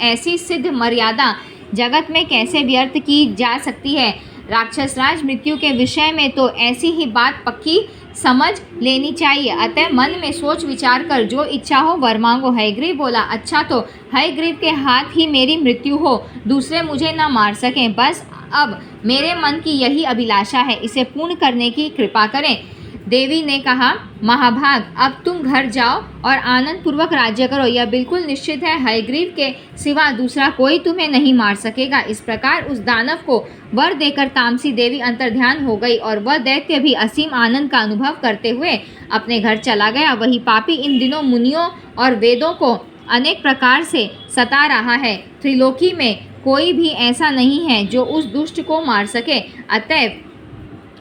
Speaker 1: ऐसी सिद्ध मर्यादा जगत में कैसे व्यर्थ की जा सकती है। राक्षसराज मृत्यु के विषय में तो ऐसी ही बात पक्की समझ लेनी चाहिए। अतः मन में सोच विचार कर जो इच्छा हो वर मांगो। हयग्रीव बोला, अच्छा, तो हयग्रीव के हाथ ही मेरी मृत्यु हो, दूसरे मुझे न मार सकें। बस अब मेरे मन की यही अभिलाषा है, इसे पूर्ण करने की कृपा करें। देवी ने कहा, महाभाग, अब तुम घर जाओ और आनंद पूर्वक राज्य करो। यह बिल्कुल निश्चित है, हयग्रीव के सिवा दूसरा कोई तुम्हें नहीं मार सकेगा। इस प्रकार उस दानव को वर देकर तामसी देवी अंतर्ध्यान हो गई और वह दैत्य भी असीम आनंद का अनुभव करते हुए अपने घर चला गया। वही पापी इन दिनों मुनियों और वेदों को अनेक प्रकार से सता रहा है। त्रिलोकी में कोई भी ऐसा नहीं है जो उस दुष्ट को मार सके। अतएव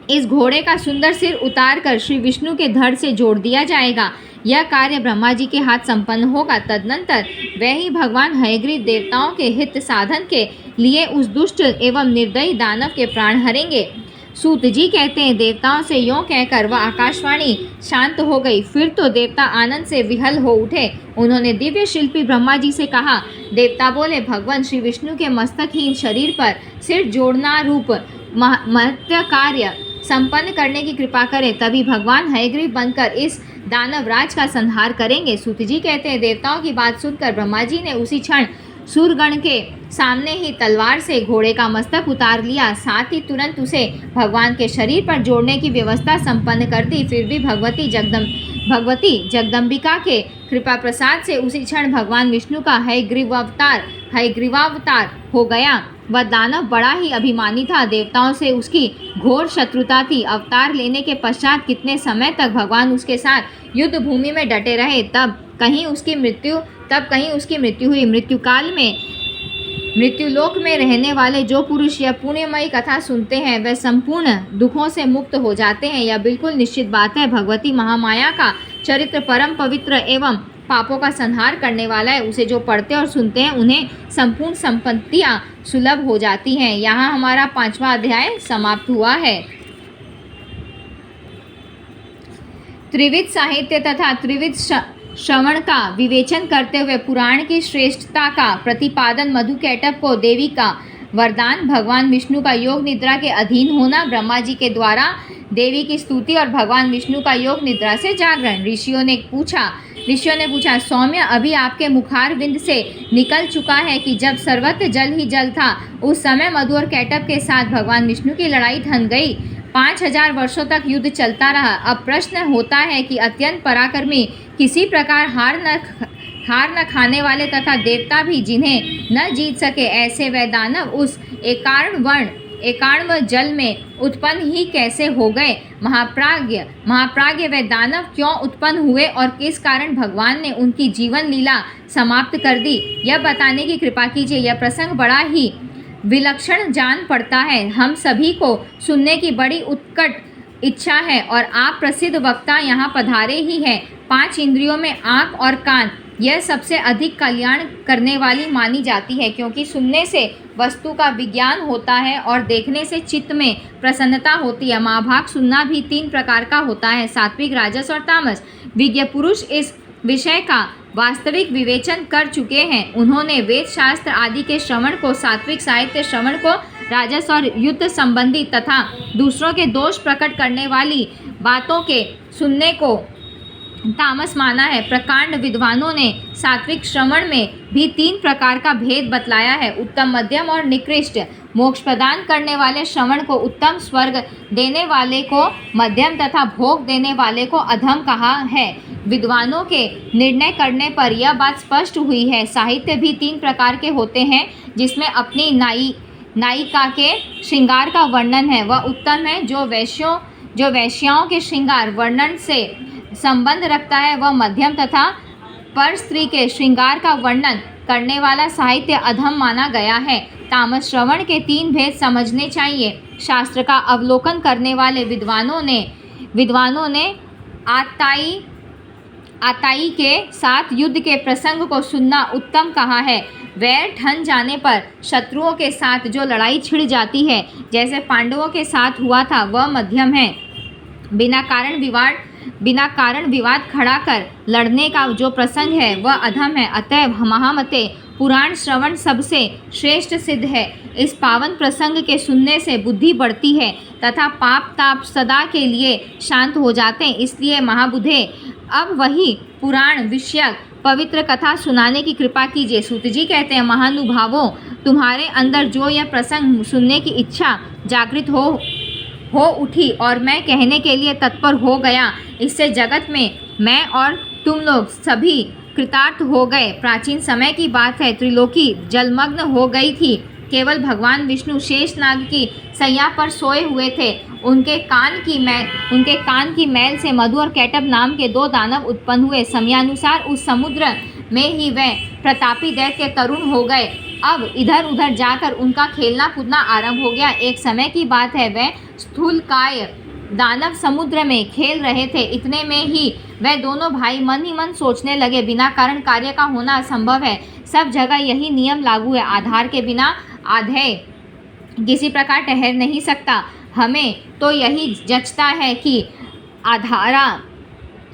Speaker 1: इस घोड़े का सुंदर सिर उतार कर श्री विष्णु के धड़ से जोड़ दिया जाएगा। यह कार्य ब्रह्मा जी के हाथ संपन्न होगा। तदनंतर वह ही भगवान हयग्रीव देवताओं के हित साधन के लिए उस दुष्ट एवं निर्दयी दानव के प्राण हरेंगे। सूत जी कहते हैं, देवताओं से यों कहकर वह आकाशवाणी शांत हो गई। फिर तो देवता आनंद से विहल हो उठे। उन्होंने दिव्य शिल्पी ब्रह्मा जी से कहा। देवता बोले, भगवान श्री विष्णु के मस्तकहीन शरीर पर सिर जोड़ना रूप महत्व कार्य संपन्न करने की कृपा करें, तभी भगवान हयग्रीव बनकर इस दानव राज का संहार करेंगे। सूत जी कहते हैं, देवताओं की बात सुनकर ब्रह्मा जी ने उसी क्षण सूरगण के सामने ही तलवार से घोड़े का मस्तक उतार लिया। साथ ही तुरंत उसे भगवान के शरीर पर जोड़ने की व्यवस्था संपन्न कर दी। फिर भी भगवती जगदम्बिका के कृपा प्रसाद से उसी क्षण भगवान विष्णु का हयग्रीवावतार हो गया। वह दानव बड़ा ही अभिमानी था। देवताओं से उसकी घोर शत्रुता थी। अवतार लेने के पश्चात कितने समय तक भगवान उसके साथ युद्ध भूमि में डटे रहे, तब कहीं उसकी मृत्यु हुई। मृत्यु काल में मृत्युलोक में रहने वाले जो पुरुष यह पुण्यमयी कथा सुनते हैं, वह संपूर्ण दुखों से मुक्त हो जाते हैं। यह बिल्कुल निश्चित बात है। भगवती महामाया का चरित्र परम पवित्र एवं पापों का संहार करने वाला है। उसे जो पढ़ते और सुनते हैं, उन्हें संपूर्ण संपत्तियां सुलभ हो जाती हैं। यहाँ हमारा 5वां अध्याय समाप्त हुआ है। त्रिविध साहित्य तथा त्रिविध श्रवण का विवेचन करते हुए पुराण की श्रेष्ठता का प्रतिपादन, मधुकैटभ को देवी का वरदान, भगवान विष्णु का योग निद्रा के अधीन होना, ब्रह्मा जी के द्वारा देवी की स्तुति और भगवान विष्णु का योग निद्रा से जागरण। ऋषियों ने पूछा, सौम्य, अभी आपके मुखारविंद से निकल चुका है कि जब सर्वत्र जल ही जल था, उस समय मधु और कैटभ के साथ भगवान विष्णु की लड़ाई थम गई। 5000 वर्षों तक युद्ध चलता रहा। अब प्रश्न होता है कि अत्यंत पराक्रमी, किसी प्रकार हार न खाने वाले तथा देवता भी जिन्हें न जीत सके, ऐसे वह दानव उस एकारण वर्ण एकाण्व जल में उत्पन्न ही कैसे हो गए? महाप्राज्य वे दानव क्यों उत्पन्न हुए और किस कारण भगवान ने उनकी जीवन लीला समाप्त कर दी, यह बताने की कृपा कीजिए। यह प्रसंग बड़ा ही विलक्षण जान पड़ता है। हम सभी को सुनने की बड़ी उत्कट इच्छा है और आप प्रसिद्ध वक्ता यहाँ पधारे ही हैं। 5 इंद्रियों में आँख और कान यह सबसे अधिक कल्याण करने वाली मानी जाती है, क्योंकि सुनने से वस्तु का विज्ञान होता है और देखने से चित्त में प्रसन्नता होती है। महाभाग सुनना भी 3 प्रकार का होता है, सात्विक, राजस और तामस। विज्ञ पुरुष इस विषय का वास्तविक विवेचन कर चुके हैं। उन्होंने वेद शास्त्र आदि के श्रवण को सात्विक, साहित्य श्रवण को राजस और युद्ध संबंधी तथा दूसरों के दोष प्रकट करने वाली बातों के सुनने को तामस माना है। प्रकांड विद्वानों ने सात्विक श्रवण में भी 3 प्रकार का भेद बतलाया है, उत्तम, मध्यम और निकृष्ट। मोक्ष प्रदान करने वाले श्रवण को उत्तम, स्वर्ग देने वाले को मध्यम तथा भोग देने वाले को अधम कहा है। विद्वानों के निर्णय करने पर यह बात स्पष्ट हुई है। साहित्य भी 3 प्रकार के होते हैं, जिसमें अपनी नायिका के श्रृंगार का वर्णन है, वह उत्तम है। जो वैश्याओं के श्रृंगार वर्णन से संबंध रखता है वह मध्यम तथा पर स्त्री के श्रृंगार का वर्णन करने वाला साहित्य अधम माना गया है। तामस श्रवण के 3 भेद समझने चाहिए। शास्त्र का अवलोकन करने वाले विद्वानों ने आताई के साथ युद्ध के प्रसंग को सुनना उत्तम कहा है। वैर ठन जाने पर शत्रुओं के साथ जो लड़ाई छिड़ जाती है, जैसे पांडवों के साथ हुआ था, वह मध्यम है। बिना कारण विवाद खड़ा कर लड़ने का जो प्रसंग है वह अधम है। अतएव महामते पुराण श्रवण सबसे श्रेष्ठ सिद्ध है। इस पावन प्रसंग के सुनने से बुद्धि बढ़ती है तथा पाप ताप सदा के लिए शांत हो जाते हैं। इसलिए महाबुधे अब वही पुराण विषयक पवित्र कथा सुनाने की कृपा कीजिए। सूत जी कहते हैं, महानुभावों, तुम्हारे अंदर जो यह प्रसंग सुनने की इच्छा जागृत हो उठी और मैं कहने के लिए तत्पर हो गया, इससे जगत में मैं और तुम लोग सभी कृतार्थ हो गए। प्राचीन समय की बात है, त्रिलोकी जलमग्न हो गई थी। केवल भगवान विष्णु शेषनाग की सैया पर सोए हुए थे। उनके कान की मैल से मधु और कैटभ नाम के 2 दानव उत्पन्न हुए। समयानुसार उस समुद्र में ही वह प्रतापी दैत्य तरुण हो गए। अब इधर उधर जाकर उनका खेलना कूदना आरंभ हो गया। एक समय की बात है, वह स्थूलकाय दानव समुद्र में खेल रहे थे। इतने में ही वह दोनों भाई मन ही मन सोचने लगे, बिना कारण कार्य का होना असंभव है। सब जगह यही नियम लागू है, आधार के बिना आधेय किसी प्रकार ठहर नहीं सकता। हमें तो यही जचता है कि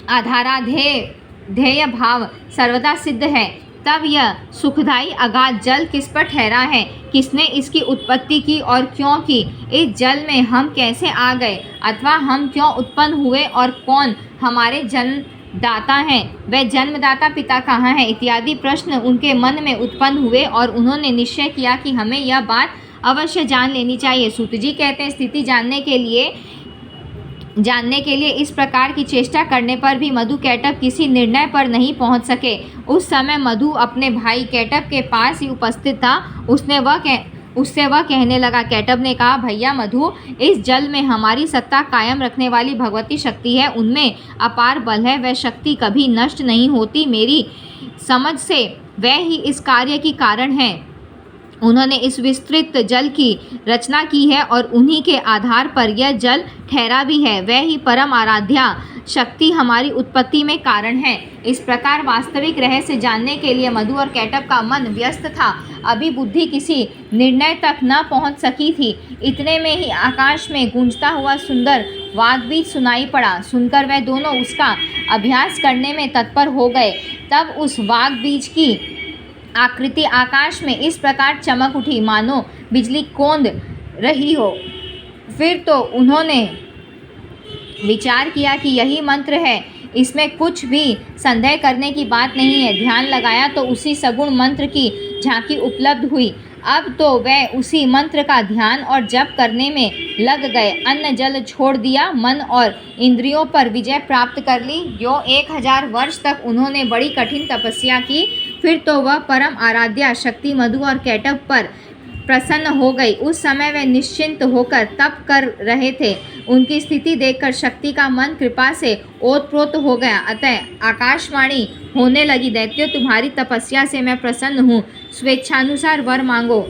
Speaker 1: आधाराधेय भाव सर्वदा सिद्ध है। तब यह सुखदायी अगाध जल किस पर ठहरा है, किसने इसकी उत्पत्ति की और क्यों की, इस जल में हम कैसे आ गए, अथवा हम क्यों उत्पन्न हुए और कौन हमारे जन्मदाता हैं, वह जन्मदाता पिता कहाँ है, इत्यादि प्रश्न उनके मन में उत्पन्न हुए और उन्होंने निश्चय किया कि हमें यह बात अवश्य जान लेनी चाहिए। सूत जी कहते हैं, स्थिति जानने के लिए इस प्रकार की चेष्टा करने पर भी मधु कैटभ किसी निर्णय पर नहीं पहुंच सके। उस समय मधु अपने भाई कैटभ के पास ही उपस्थित था। उससे वह कहने लगा। कैटभ ने कहा, भैया मधु, इस जल में हमारी सत्ता कायम रखने वाली भगवती शक्ति है, उनमें अपार बल है, वह शक्ति कभी नष्ट नहीं होती। मेरी समझ से वह ही इस कार्य की कारण है। उन्होंने इस विस्तृत जल की रचना की है और उन्हीं के आधार पर यह जल ठहरा भी है। वह ही परम आराध्या शक्ति हमारी उत्पत्ति में कारण है। इस प्रकार वास्तविक रहस्य जानने के लिए मधु और कैटभ का मन व्यस्त था। अभी बुद्धि किसी निर्णय तक न पहुंच सकी थी। इतने में ही आकाश में गूंजता हुआ सुंदर वाग्बीज सुनाई पड़ा। सुनकर वह दोनों उसका अभ्यास करने में तत्पर हो गए। तब उस वाग्बीज की आकृति आकाश में इस प्रकार चमक उठी मानो बिजली कौंद रही हो। फिर तो उन्होंने विचार किया कि यही मंत्र है, इसमें कुछ भी संदेह करने की बात नहीं है। ध्यान लगाया तो उसी सगुण मंत्र की झांकी उपलब्ध हुई। अब तो वह उसी मंत्र का ध्यान और जप करने में लग गए। अन्न जल छोड़ दिया, मन और इंद्रियों पर विजय प्राप्त कर ली। जो 1000 वर्ष तक उन्होंने बड़ी कठिन तपस्या की। फिर तो वह परम आराध्या शक्ति मधु और कैटभ पर प्रसन्न हो गई। उस समय वे निश्चिंत होकर तप कर रहे थे। उनकी स्थिति देखकर शक्ति का मन कृपा से ओतप्रोत हो गया। अतः आकाशवाणी होने लगी, दैत्यों, तुम्हारी तपस्या से मैं प्रसन्न हूँ। स्वेच्छानुसार वर मांगो,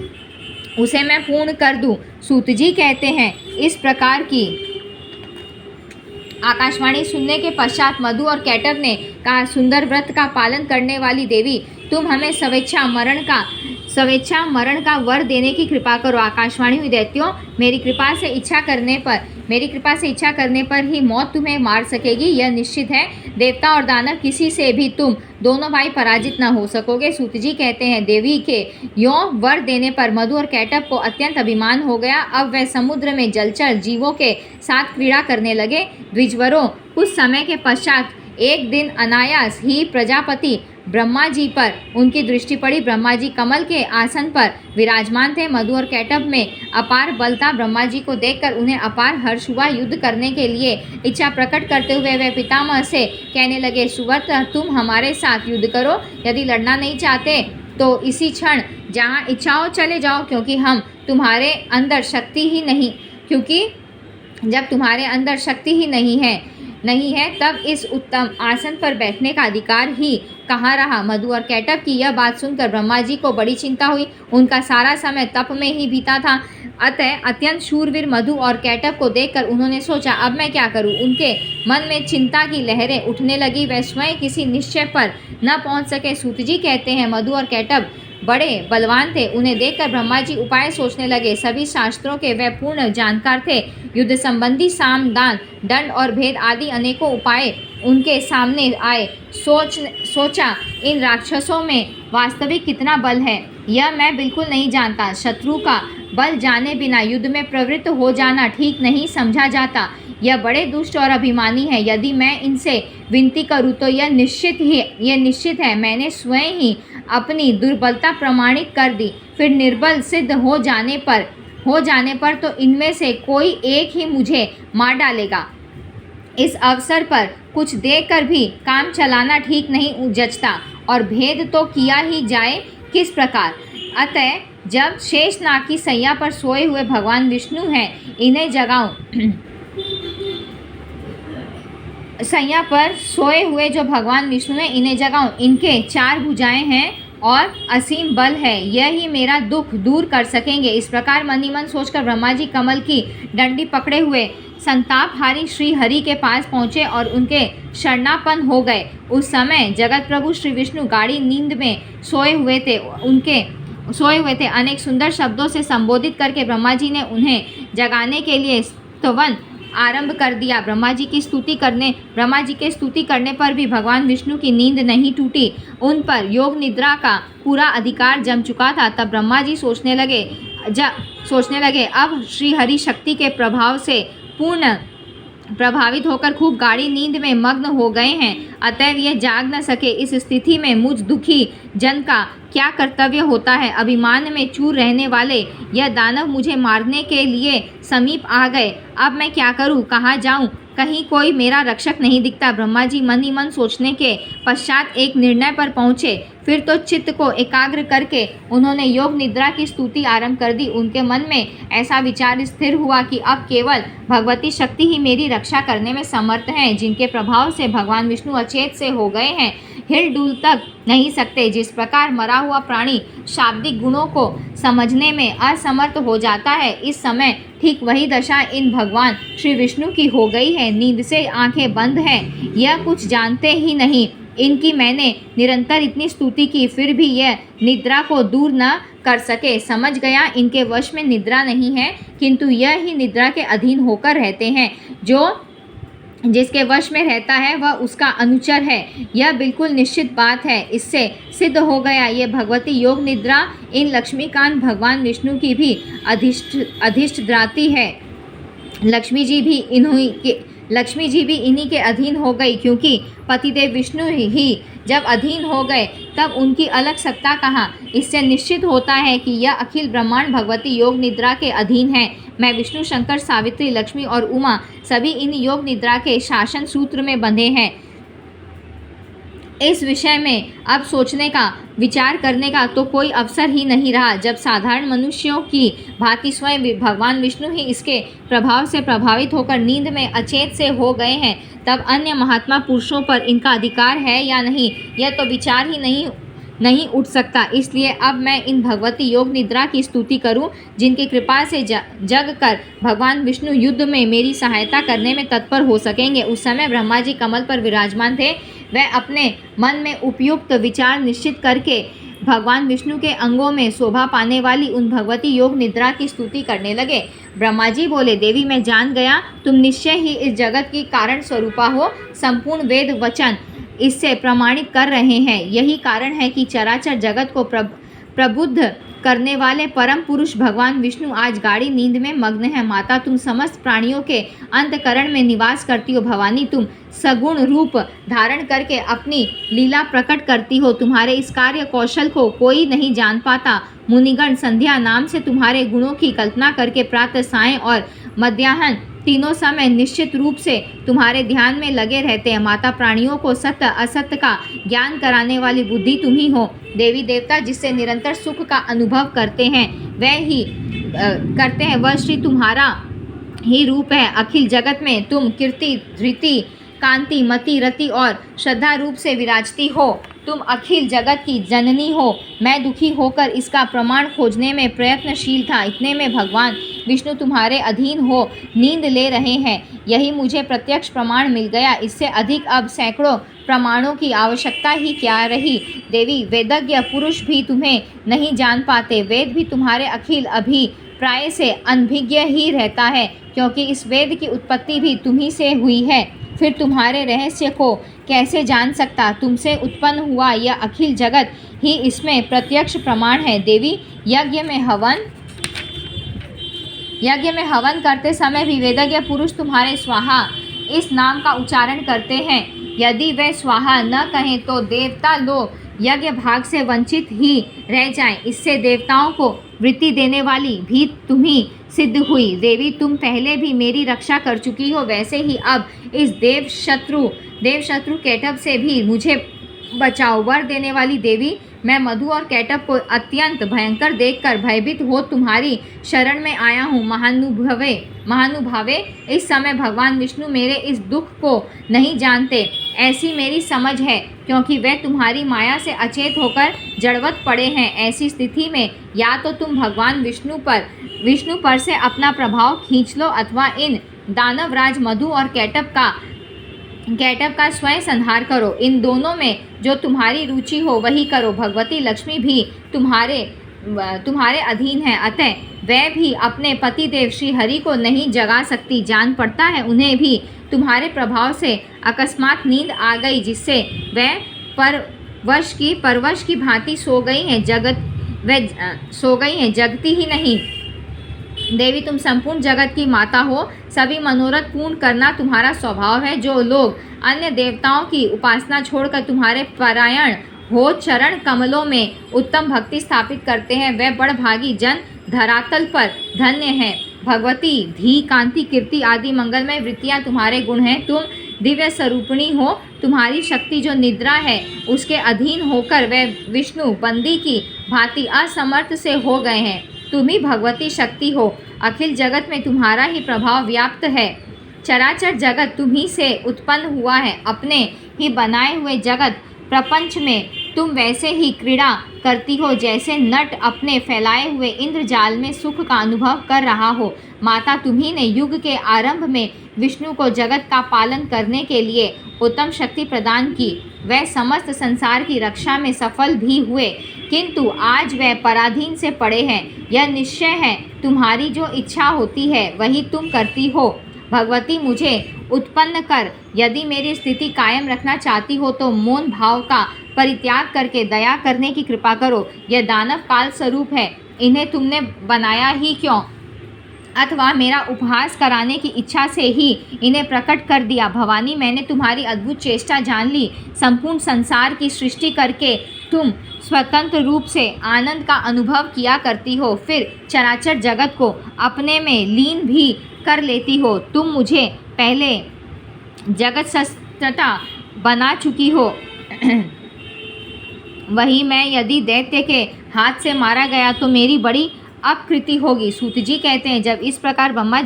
Speaker 1: उसे मैं पूर्ण कर दूँ। सूत जी कहते हैं, इस प्रकार की आकाशवाणी सुनने के पश्चात मधु और कैटभ ने कहा, सुंदर व्रत का पालन करने वाली देवी, तुम हमें स्वेच्छा मरण का वर देने की कृपा करो। आकाशवाणी हुई, दैत्यों, मेरी कृपा से इच्छा करने पर ही मौत तुम्हें मार सकेगी, यह निश्चित है। देवता और दानव किसी से भी तुम दोनों भाई पराजित न हो सकोगे। सूत जी कहते हैं, देवी के यों वर देने पर मधु और कैटभ को अत्यंत अभिमान हो गया। अब वह समुद्र में जलचर जीवों के साथ क्रीड़ा करने लगे। द्विजवरों, कुछ समय के पश्चात एक दिन अनायास ही प्रजापति ब्रह्मा जी पर उनकी दृष्टि पड़ी। ब्रह्मा जी कमल के आसन पर विराजमान थे। मधु और कैटभ में अपार बल था। ब्रह्मा जी को देखकर उन्हें अपार हर्ष हुआ। युद्ध करने के लिए इच्छा प्रकट करते हुए वे पितामह से कहने लगे, सुव्रत, तुम हमारे साथ युद्ध करो। यदि लड़ना नहीं चाहते तो इसी क्षण जहाँ इच्छा हो चले जाओ, क्योंकि जब तुम्हारे अंदर शक्ति ही नहीं है तब इस उत्तम आसन पर बैठने का अधिकार ही कहाँ रहा। मधु और कैटभ की यह बात सुनकर ब्रह्मा जी को बड़ी चिंता हुई। उनका सारा समय तप में ही बीता था। अतः अत्यंत शूरवीर मधु और कैटभ को देखकर उन्होंने सोचा, अब मैं क्या करूं। उनके मन में चिंता की लहरें उठने लगी। वे स्वयं किसी निश्चय पर न पहुंच सके। सूत जी कहते हैं, मधु और कैटभ बड़े बलवान थे। उन्हें देखकर ब्रह्मा जी उपाय सोचने लगे। सभी शास्त्रों के वे पूर्ण जानकार थे। युद्ध संबंधी साम, दान, दंड और भेद आदि अनेकों उपाय उनके सामने आए। सोचा, इन राक्षसों में वास्तविक कितना बल है, यह मैं बिल्कुल नहीं जानता। शत्रु का बल जाने बिना युद्ध में प्रवृत्त हो जाना ठीक नहीं समझा जाता। यह बड़े दुष्ट और अभिमानी है। यदि मैं इनसे विनती करूं तो यह निश्चित है मैंने स्वयं ही अपनी दुर्बलता प्रमाणित कर दी। फिर निर्बल सिद्ध हो जाने पर तो इनमें से कोई एक ही मुझे मार डालेगा। इस अवसर पर कुछ देकर भी काम चलाना ठीक नहीं जचता, और भेद तो किया ही जाए किस प्रकार। अतः जब शेषनाग की सैया पर सोए हुए भगवान विष्णु हैं, इन्हें जगाऊं। सैया पर सोए हुए जो भगवान विष्णु हैं, इन्हें जगाऊं। इनके 4 भुजाएं हैं और असीम बल है, यह ही मेरा दुख दूर कर सकेंगे। इस प्रकार मन ही मन सोचकर ब्रह्मा जी कमल की डंडी पकड़े हुए संतापहारी श्री हरि के पास पहुँचे और उनके शरणापन्न हो गए। उस समय जगत प्रभु श्री विष्णु गाढ़ी नींद में सोए हुए थे। अनेक सुंदर शब्दों से संबोधित करके ब्रह्मा जी ने उन्हें जगाने के लिए स्तवन आरंभ कर दिया। ब्रह्मा जी के स्तुति करने पर भी भगवान विष्णु की नींद नहीं टूटी। उन पर योग निद्रा का पूरा अधिकार जम चुका था। तब ब्रह्मा जी सोचने लगे, अब श्री हरि शक्ति के प्रभाव से पूर्ण प्रभावित होकर खूब गाढ़ी नींद में मग्न हो गए हैं, अतएव ये जाग न सके। इस स्थिति में मुझ दुखी जन का क्या कर्तव्य होता है। अभिमान में चूर रहने वाले यह दानव मुझे मारने के लिए समीप आ गए। अब मैं क्या करूं, कहाँ जाऊं, कहीं कोई मेरा रक्षक नहीं दिखता। ब्रह्मा जी मन ही मन सोचने के पश्चात एक निर्णय पर पहुँचे। फिर तो चित्त को एकाग्र करके उन्होंने योग निद्रा की स्तुति आरंभ कर दी। उनके मन में ऐसा विचार स्थिर हुआ कि अब केवल भगवती शक्ति ही मेरी रक्षा करने में समर्थ हैं, जिनके प्रभाव से भगवान विष्णु अचेत से हो गए हैं, हिल डुल तक नहीं सकते। जिस प्रकार मरा हुआ प्राणी शाब्दिक गुणों को समझने में असमर्थ हो जाता है, इस समय ठीक वही दशा इन भगवान श्री विष्णु की हो गई है। नींद से आंखें बंद हैं, यह कुछ जानते ही नहीं। इनकी मैंने निरंतर इतनी स्तुति की, फिर भी यह निद्रा को दूर न कर सके। समझ गया इनके वश में निद्रा नहीं है, किंतु यह ही निद्रा के अधीन होकर रहते हैं। जिसके वश में रहता है वह उसका अनुचर है, यह बिल्कुल निश्चित बात है। इससे सिद्ध हो गया ये भगवती योग निद्रा इन लक्ष्मीकांत भगवान विष्णु की भी अधिष्ठात्री है। लक्ष्मी जी भी इन्हीं के अधीन हो गई, क्योंकि पतिदेव विष्णु ही जब अधीन हो गए तब उनकी अलग सत्ता कहाँ। इससे निश्चित होता है कि यह अखिल ब्रह्मांड भगवती योग निद्रा के अधीन है। मैं विष्णु, शंकर, सावित्री, लक्ष्मी और उमा सभी इन योग निद्रा के शासन सूत्र में बंधे हैं। इस विषय में अब सोचने का, विचार करने का तो कोई अवसर ही नहीं रहा। जब साधारण मनुष्यों की भांति स्वयं भगवान विष्णु ही इसके प्रभाव से प्रभावित होकर नींद में अचेत से हो गए हैं, तब अन्य महात्मा पुरुषों पर इनका अधिकार है या नहीं, यह तो विचार ही नहीं उठ सकता। इसलिए अब मैं इन भगवती योग निद्रा की स्तुति करूं, जिनकी कृपा से जग कर भगवान विष्णु युद्ध में मेरी सहायता करने में तत्पर हो सकेंगे। उस समय ब्रह्मा जी कमल पर विराजमान थे। वह अपने मन में उपयुक्त विचार निश्चित करके भगवान विष्णु के अंगों में शोभा पाने वाली उन भगवती योग निद्रा की स्तुति करने लगे। ब्रह्मा जी बोले, देवी मैं जान गया, तुम निश्चय ही इस जगत की कारण स्वरूपा हो। संपूर्ण वेद वचन इससे प्रमाणित कर रहे हैं। यही कारण है कि चराचर जगत को प्रबुद्ध करने वाले परम पुरुष भगवान विष्णु आज गाढ़ी नींद में मग्न है। माता, तुम समस्त प्राणियों के अंतकरण में निवास करती हो। भवानी, तुम सगुण रूप धारण करके अपनी लीला प्रकट करती हो। तुम्हारे इस कार्य कौशल को कोई नहीं जान पाता। मुनिगण संध्या नाम से तुम्हारे गुणों की कल्पना करके प्रातः, सायं और मध्याह्न तीनों समय निश्चित रूप से तुम्हारे ध्यान में लगे रहते हैं। माता, प्राणियों को सत्य असत्य का ज्ञान कराने वाली बुद्धि तुम ही हो। देवी देवता जिससे निरंतर सुख का अनुभव करते हैं वह श्री तुम्हारा ही रूप है। अखिल जगत में तुम कीर्ति, धृति, कांति, मति, रति और श्रद्धा रूप से विराजती हो। तुम अखिल जगत की जननी हो। मैं दुखी होकर इसका प्रमाण खोजने में प्रयत्नशील था। इतने में भगवान विष्णु तुम्हारे अधीन हो नींद ले रहे हैं। यही मुझे प्रत्यक्ष प्रमाण मिल गया। इससे अधिक अब सैकड़ों प्रमाणों की आवश्यकता ही क्या रही। देवी, वेदज्ञ पुरुष भी तुम्हें नहीं जान पाते। वेद भी तुम्हारे अखिल अभिप्राय से अनभिज्ञ ही रहता है, क्योंकि इस वेद की उत्पत्ति भी तुम्ही से हुई है। फिर तुम्हारे रहस्य को कैसे जान सकता। तुमसे उत्पन्न हुआ यह अखिल जगत ही इसमें प्रत्यक्ष प्रमाण है। देवी, यज्ञ में हवन करते समय भी वेदज्ञ पुरुष तुम्हारे स्वाहा इस नाम का उच्चारण करते हैं। यदि वे स्वाहा न कहें तो देवता लोग यज्ञ भाग से वंचित ही रह जाएं। इससे देवताओं को वृत्ति देने वाली भी तुम्ही सिद्ध हुई। देवी, तुम पहले भी मेरी रक्षा कर चुकी हो, वैसे ही अब इस देव शत्रु कैटभ से भी मुझे बचाओ। वर देने वाली देवी, मैं मधु और कैटभ को अत्यंत भयंकर देखकर भयभीत हो तुम्हारी शरण में आया हूँ। महानुभावे, इस समय भगवान विष्णु मेरे इस दुख को नहीं जानते, ऐसी मेरी समझ है, क्योंकि वे तुम्हारी माया से अचेत होकर जड़वत पड़े हैं। ऐसी स्थिति में या तो तुम भगवान विष्णु पर से अपना प्रभाव खींच लो, अथवा इन दानवराज मधु और कैटभ का स्वयं संहार करो। इन दोनों में जो तुम्हारी रुचि हो वही करो। भगवती लक्ष्मी भी तुम्हारे अधीन है, अतः वह भी अपने पतिदेव श्री हरि को नहीं जगा सकती। जान पड़ता है उन्हें भी तुम्हारे प्रभाव से अकस्मात नींद आ गई, जिससे वह परवश की भांति सो गई हैं, जगती ही नहीं। देवी, तुम संपूर्ण जगत की माता हो। सभी मनोरथ पूर्ण करना तुम्हारा स्वभाव है। जो लोग अन्य देवताओं की उपासना छोड़कर तुम्हारे परायण हो चरण कमलों में उत्तम भक्ति स्थापित करते हैं, वे बड़भागी जन धरातल पर धन्य हैं। भगवती, धी, कांति, कीर्ति आदि मंगलमय वृत्तियाँ तुम्हारे गुण हैं। तुम दिव्य स्वरूपिणी हो। तुम्हारी शक्ति जो निद्रा है उसके अधीन होकर वे विष्णु बंदी की भांति असमर्थ से हो गए हैं। तुम ही भगवती शक्ति हो। अखिल जगत में तुम्हारा ही प्रभाव व्याप्त है। चराचर जगत तुम्ही से उत्पन्न हुआ है। अपने ही बनाए हुए जगत प्रपंच में तुम वैसे ही क्रीड़ा करती हो जैसे नट अपने फैलाए हुए इंद्रजाल में सुख का अनुभव कर रहा हो। माता, तुम्ही ने युग के आरंभ में विष्णु को जगत का पालन करने के लिए उत्तम शक्ति प्रदान की। वह समस्त संसार की रक्षा में सफल भी हुए, किंतु आज वह पराधीन से पड़े हैं। यह निश्चय है, तुम्हारी जो इच्छा होती है वही तुम करती हो। भगवती, मुझे उत्पन्न कर यदि मेरी स्थिति कायम रखना चाहती हो तो मौन भाव का परित्याग करके दया करने की कृपा करो। यह दानव काल स्वरूप है, इन्हें तुमने बनाया ही क्यों? अथवा मेरा उपहास कराने की इच्छा से ही इन्हें प्रकट कर दिया। भवानी, मैंने तुम्हारी अद्भुत चेष्टा जान ली। संपूर्ण संसार की सृष्टि करके तुम स्वतंत्र रूप से आनंद का अनुभव किया करती हो, फिर चराचर जगत को अपने में लीन भी कर लेती हो। तुम मुझे पहले जगत सृष्टा बना चुकी हो, वही मैं यदि दैत्य के हाथ से मारा गया तो मेरी बड़ी अपकृति होगी। सूत जी कहते हैं, जब इस प्रकार ब्रह्मा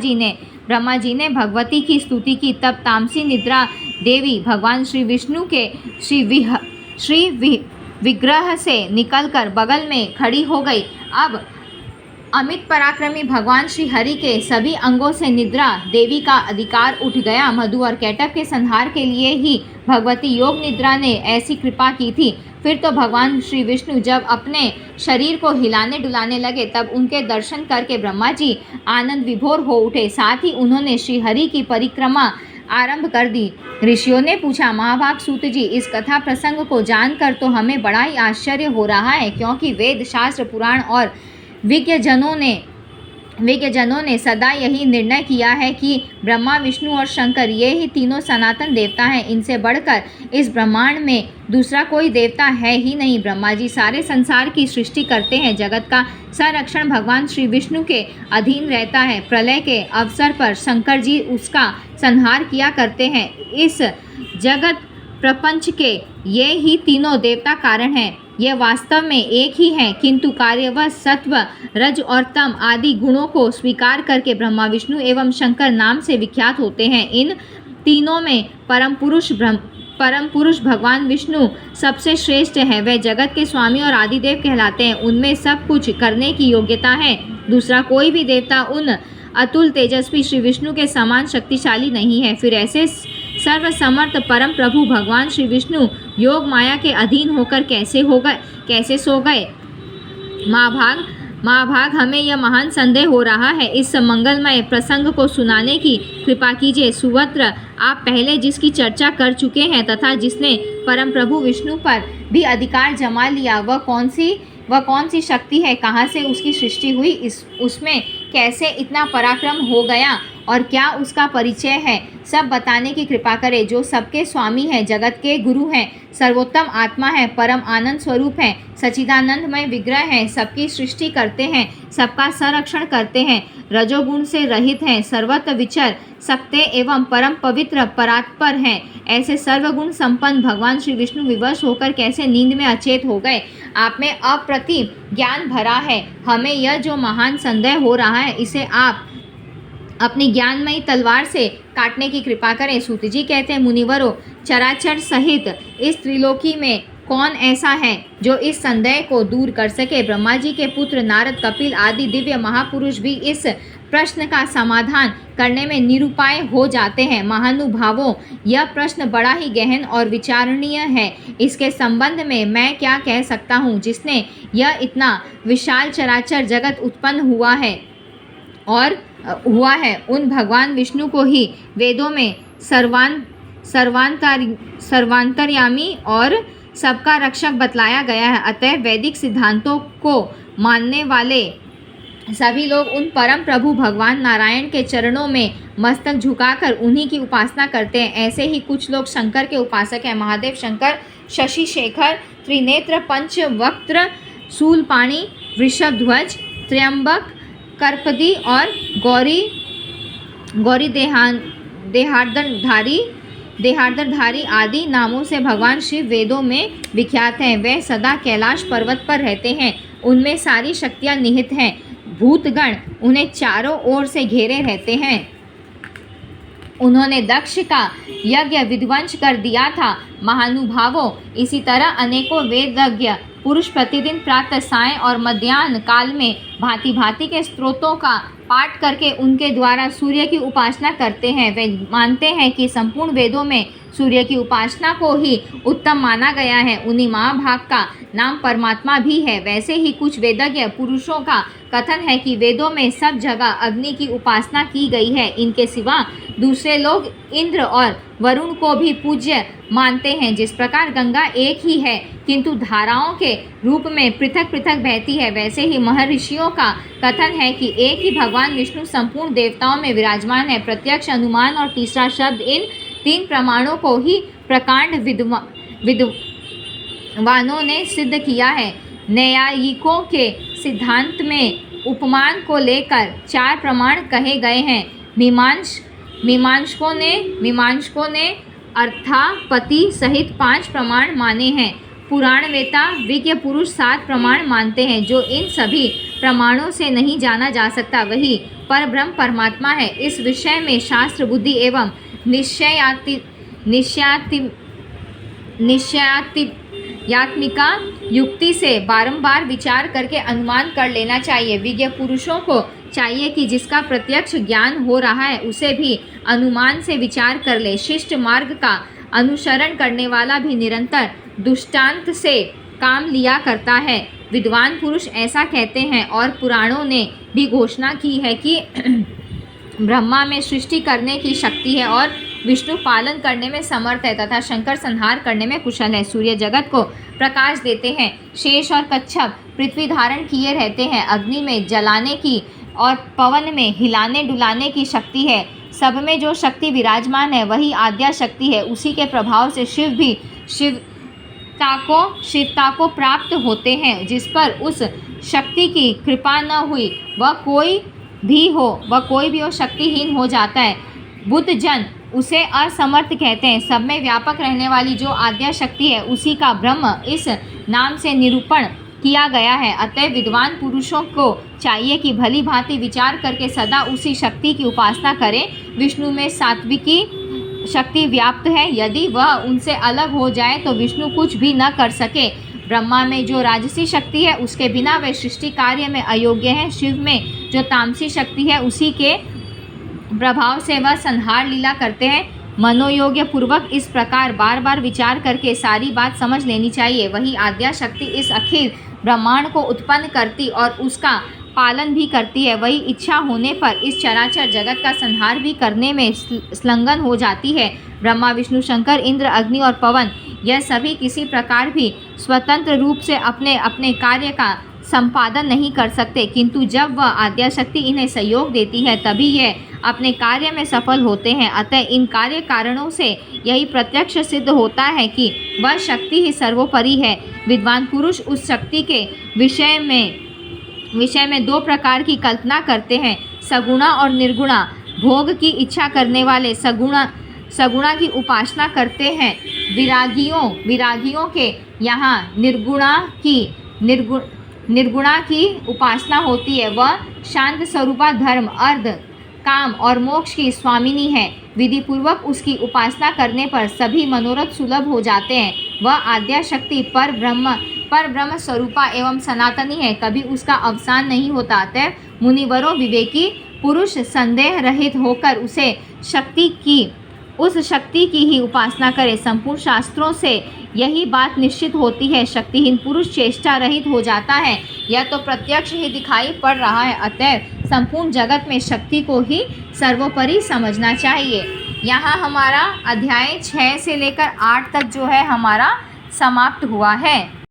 Speaker 1: जी ने भगवती की स्तुति की, तब तामसी निद्रा देवी भगवान श्री विष्णु के विग्रह से निकलकर बगल में खड़ी हो गई। अब अमित पराक्रमी भगवान श्री हरि के सभी अंगों से निद्रा देवी का अधिकार उठ गया। मधु और कैटभ के संहार के लिए ही भगवती योग निद्रा ने ऐसी कृपा की थी। फिर तो भगवान श्री विष्णु जब अपने शरीर को हिलाने डुलाने लगे, तब उनके दर्शन करके ब्रह्मा जी आनंद विभोर हो उठे। साथ ही उन्होंने श्री हरि की परिक्रमा आरंभ कर दी। ऋषियों ने पूछा, महाभाग सूत जी, इस कथा प्रसंग को जानकर तो हमें बड़ा ही आश्चर्य हो रहा है, क्योंकि वेद शास्त्र पुराण और विज्ञजनों ने सदा यही निर्णय किया है कि ब्रह्मा विष्णु और शंकर ये ही तीनों सनातन देवता हैं। इनसे बढ़कर इस ब्रह्मांड में दूसरा कोई देवता है ही नहीं। ब्रह्मा जी सारे संसार की सृष्टि करते हैं। जगत का संरक्षण भगवान श्री विष्णु के अधीन रहता है। प्रलय के अवसर पर शंकर जी उसका संहार किया करते हैं। इस जगत प्रपंच के ये ही तीनों देवता कारण हैं। ये वास्तव में एक ही हैं, किंतु कार्यवश सत्व, रज और तम आदि गुणों को स्वीकार करके ब्रह्मा विष्णु एवं शंकर नाम से विख्यात होते हैं। इन तीनों में परम पुरुष भगवान विष्णु सबसे श्रेष्ठ है। वे जगत के स्वामी और आदिदेव कहलाते हैं। उनमें सब कुछ करने की योग्यता है। दूसरा कोई भी देवता उन अतुल तेजस्वी श्री विष्णु के समान शक्तिशाली नहीं है। फिर ऐसे सर्वसमर्थ परम प्रभु भगवान श्री विष्णु योग माया के अधीन होकर कैसे सो गए? महाभाग हमें यह महान संदेह हो रहा है। इस मंगलमय प्रसंग को सुनाने की कृपा कीजिए। सुवत्र, आप पहले जिसकी चर्चा कर चुके हैं तथा जिसने परम प्रभु विष्णु पर भी अधिकार जमा लिया, वह कौन सी शक्ति है? कहाँ से उसकी सृष्टि हुई? उसमें कैसे इतना पराक्रम हो गया और क्या उसका परिचय है? सब बताने की कृपा करें। जो सबके स्वामी हैं, जगत के गुरु हैं, सर्वोत्तम आत्मा है, परम आनंद स्वरूप हैं, सच्चिदानंदमय विग्रह हैं, सबकी सृष्टि करते हैं, सबका संरक्षण करते हैं, रजोगुण से रहित हैं, सर्वत्र विचर सकते एवं परम पवित्र परात्पर हैं। ऐसे सर्वगुण संपन्न भगवान श्री विष्णु विवश होकर कैसे नींद में अचेत हो गए? आप में अप्रतिम ज्ञान भरा है। हमें यह जो महान संदेह हो रहा है, इसे आप अपनी ज्ञानमयी तलवार से काटने की कृपा करें। सूत जी कहते हैं, मुनिवरों, चराचर सहित इस त्रिलोकी में कौन ऐसा है जो इस संदेह को दूर कर सके? ब्रह्मा जी के पुत्र नारद, कपिल आदि दिव्य महापुरुष भी इस प्रश्न का समाधान करने में निरुपाय हो जाते हैं। महानुभावों, यह प्रश्न बड़ा ही गहन और विचारणीय है। इसके संबंध में मैं क्या कह सकता हूँ? जिसने यह इतना विशाल चराचर जगत उत्पन्न हुआ है उन भगवान विष्णु को ही वेदों में सर्वांतर्यामी और सबका रक्षक बतलाया गया है। अतः वैदिक सिद्धांतों को मानने वाले सभी लोग उन परम प्रभु भगवान नारायण के चरणों में मस्तक झुकाकर उन्हीं की उपासना करते हैं। ऐसे ही कुछ लोग शंकर के उपासक हैं। महादेव शंकर शशि शेखर, त्रिनेत्र, पंचवक्त्र, शूलपाणी, वृषभध्वज, त्र्यंबक, कर्पदी और गौरी देहार्दरधारी आदि नामों से भगवान शिव वेदों में विख्यात हैं। वे सदा कैलाश पर्वत पर रहते हैं। उनमें सारी शक्तियाँ निहित हैं। भूतगण उन्हें चारों ओर से घेरे रहते हैं। उन्होंने दक्ष का यज्ञ विध्वंस कर दिया था। महानुभावों, इसी तरह अनेकों वेदज्ञ पुरुष प्रतिदिन प्रातः, सायं और मध्याह्न काल में भांति भांति के स्तोत्रों का पाठ करके उनके द्वारा सूर्य की उपासना करते हैं। वे मानते हैं कि संपूर्ण वेदों में सूर्य की उपासना को ही उत्तम माना गया है। उन्हीं महाभाग का नाम परमात्मा भी है। वैसे ही कुछ वेदज्ञ पुरुषों का कथन है कि वेदों में सब जगह अग्नि की उपासना की गई है। इनके सिवा दूसरे लोग इंद्र और वरुण को भी पूज्य मानते हैं। जिस प्रकार गंगा एक ही है किंतु धाराओं के रूप में पृथक पृथक बहती है, वैसे ही महर्षियों का कथन है कि एक ही भगवान विष्णु संपूर्ण देवताओं में विराजमान है। प्रत्यक्ष, अनुमान और तीसरा शब्द, इन तीन प्रमाणों को ही प्रकांड विद्वानों ने सिद्ध किया है। न्यायिकों के सिद्धांत में उपमान को लेकर चार प्रमाण कहे गए हैं। मीमांसकों ने अर्थापति सहित 5 प्रमाण माने हैं। पुराणवेता विज्ञ पुरुष 7 प्रमाण मानते हैं। जो इन सभी प्रमाणों से नहीं जाना जा सकता वही परब्रह्म परमात्मा है। इस विषय में शास्त्र बुद्धि एवं निश्चयात्मिका युक्ति से बारंबार विचार करके अनुमान कर लेना चाहिए। विज्ञ पुरुषों को चाहिए कि जिसका प्रत्यक्ष ज्ञान हो रहा है उसे भी अनुमान से विचार कर ले। शिष्ट मार्ग का अनुसरण करने वाला भी निरंतर दृष्टांत से काम लिया करता है। विद्वान पुरुष ऐसा कहते हैं और पुराणों ने भी घोषणा की है कि ब्रह्मा में सृष्टि करने की शक्ति है और विष्णु पालन करने में समर्थ है तथा शंकर संहार करने में कुशल है। सूर्य जगत को प्रकाश देते हैं। शेष और कच्छप पृथ्वी धारण किए रहते हैं। अग्नि में जलाने की और पवन में हिलाने डुलाने की शक्ति है। सब में जो शक्ति विराजमान है वही आद्या शक्ति है। उसी के प्रभाव से शिव भी शिवता को प्राप्त होते हैं। जिस पर उस शक्ति की कृपा न हुई वह कोई भी हो शक्तिहीन हो जाता है। बुद्ध जन उसे असमर्थ कहते हैं। सब में व्यापक रहने वाली जो आद्या शक्ति है उसी का ब्रह्म इस नाम से निरूपण किया गया है। अतः विद्वान पुरुषों को चाहिए कि भली भांति विचार करके सदा उसी शक्ति की उपासना करें। विष्णु में सात्विकी शक्ति व्याप्त है। यदि वह उनसे अलग हो जाए तो विष्णु कुछ भी न कर सके। ब्रह्मा में जो राजसी शक्ति है उसके बिना वे सृष्टि कार्य में अयोग्य है। शिव में जो तामसी शक्ति है उसी के प्रभाव से वह संहार लीला करते हैं। मनोयोग्य पूर्वक इस प्रकार बार बार विचार करके सारी बात समझ लेनी चाहिए। वही आद्या शक्ति इस अखिल ब्रह्मांड को उत्पन्न करती और उसका पालन भी करती है। वही इच्छा होने पर इस चराचर जगत का संहार भी करने में संलग्न हो जाती है। ब्रह्मा विष्णु शंकर इंद्र अग्नि और पवन यह सभी किसी प्रकार भी स्वतंत्र रूप से अपने अपने कार्य का संपादन नहीं कर सकते, किंतु जब वह आद्या शक्ति इन्हें सहयोग देती है तभी यह अपने कार्य में सफल होते हैं। अतः इन कार्य कारणों से यही प्रत्यक्ष सिद्ध होता है कि वह शक्ति ही सर्वोपरि है। विद्वान पुरुष उस शक्ति के विषय में 2 प्रकार की कल्पना करते हैं, सगुणा और निर्गुणा। भोग की इच्छा करने वाले सगुणा की उपासना करते हैं। विरागियों के यहाँ निर्गुणा की उपासना होती है। वह शांत स्वरूपा धर्म अर्थ काम और मोक्ष की स्वामिनी है। विधि पूर्वक उसकी उपासना करने पर सभी मनोरथ सुलभ हो जाते हैं। वह आद्या शक्ति पर ब्रह्म स्वरूपा एवं सनातनी है, कभी उसका अवसान नहीं होता। अतः मुनिवरों विवेकी पुरुष संदेह रहित होकर उस शक्ति की ही उपासना करे। संपूर्ण शास्त्रों से यही बात निश्चित होती है। शक्तिहीन पुरुष चेष्टा रहित हो जाता है, यह तो प्रत्यक्ष ही दिखाई पड़ रहा है। अतः संपूर्ण जगत में शक्ति को ही सर्वोपरि समझना चाहिए। यहाँ हमारा अध्याय 6 से लेकर 8 तक जो है हमारा समाप्त हुआ है।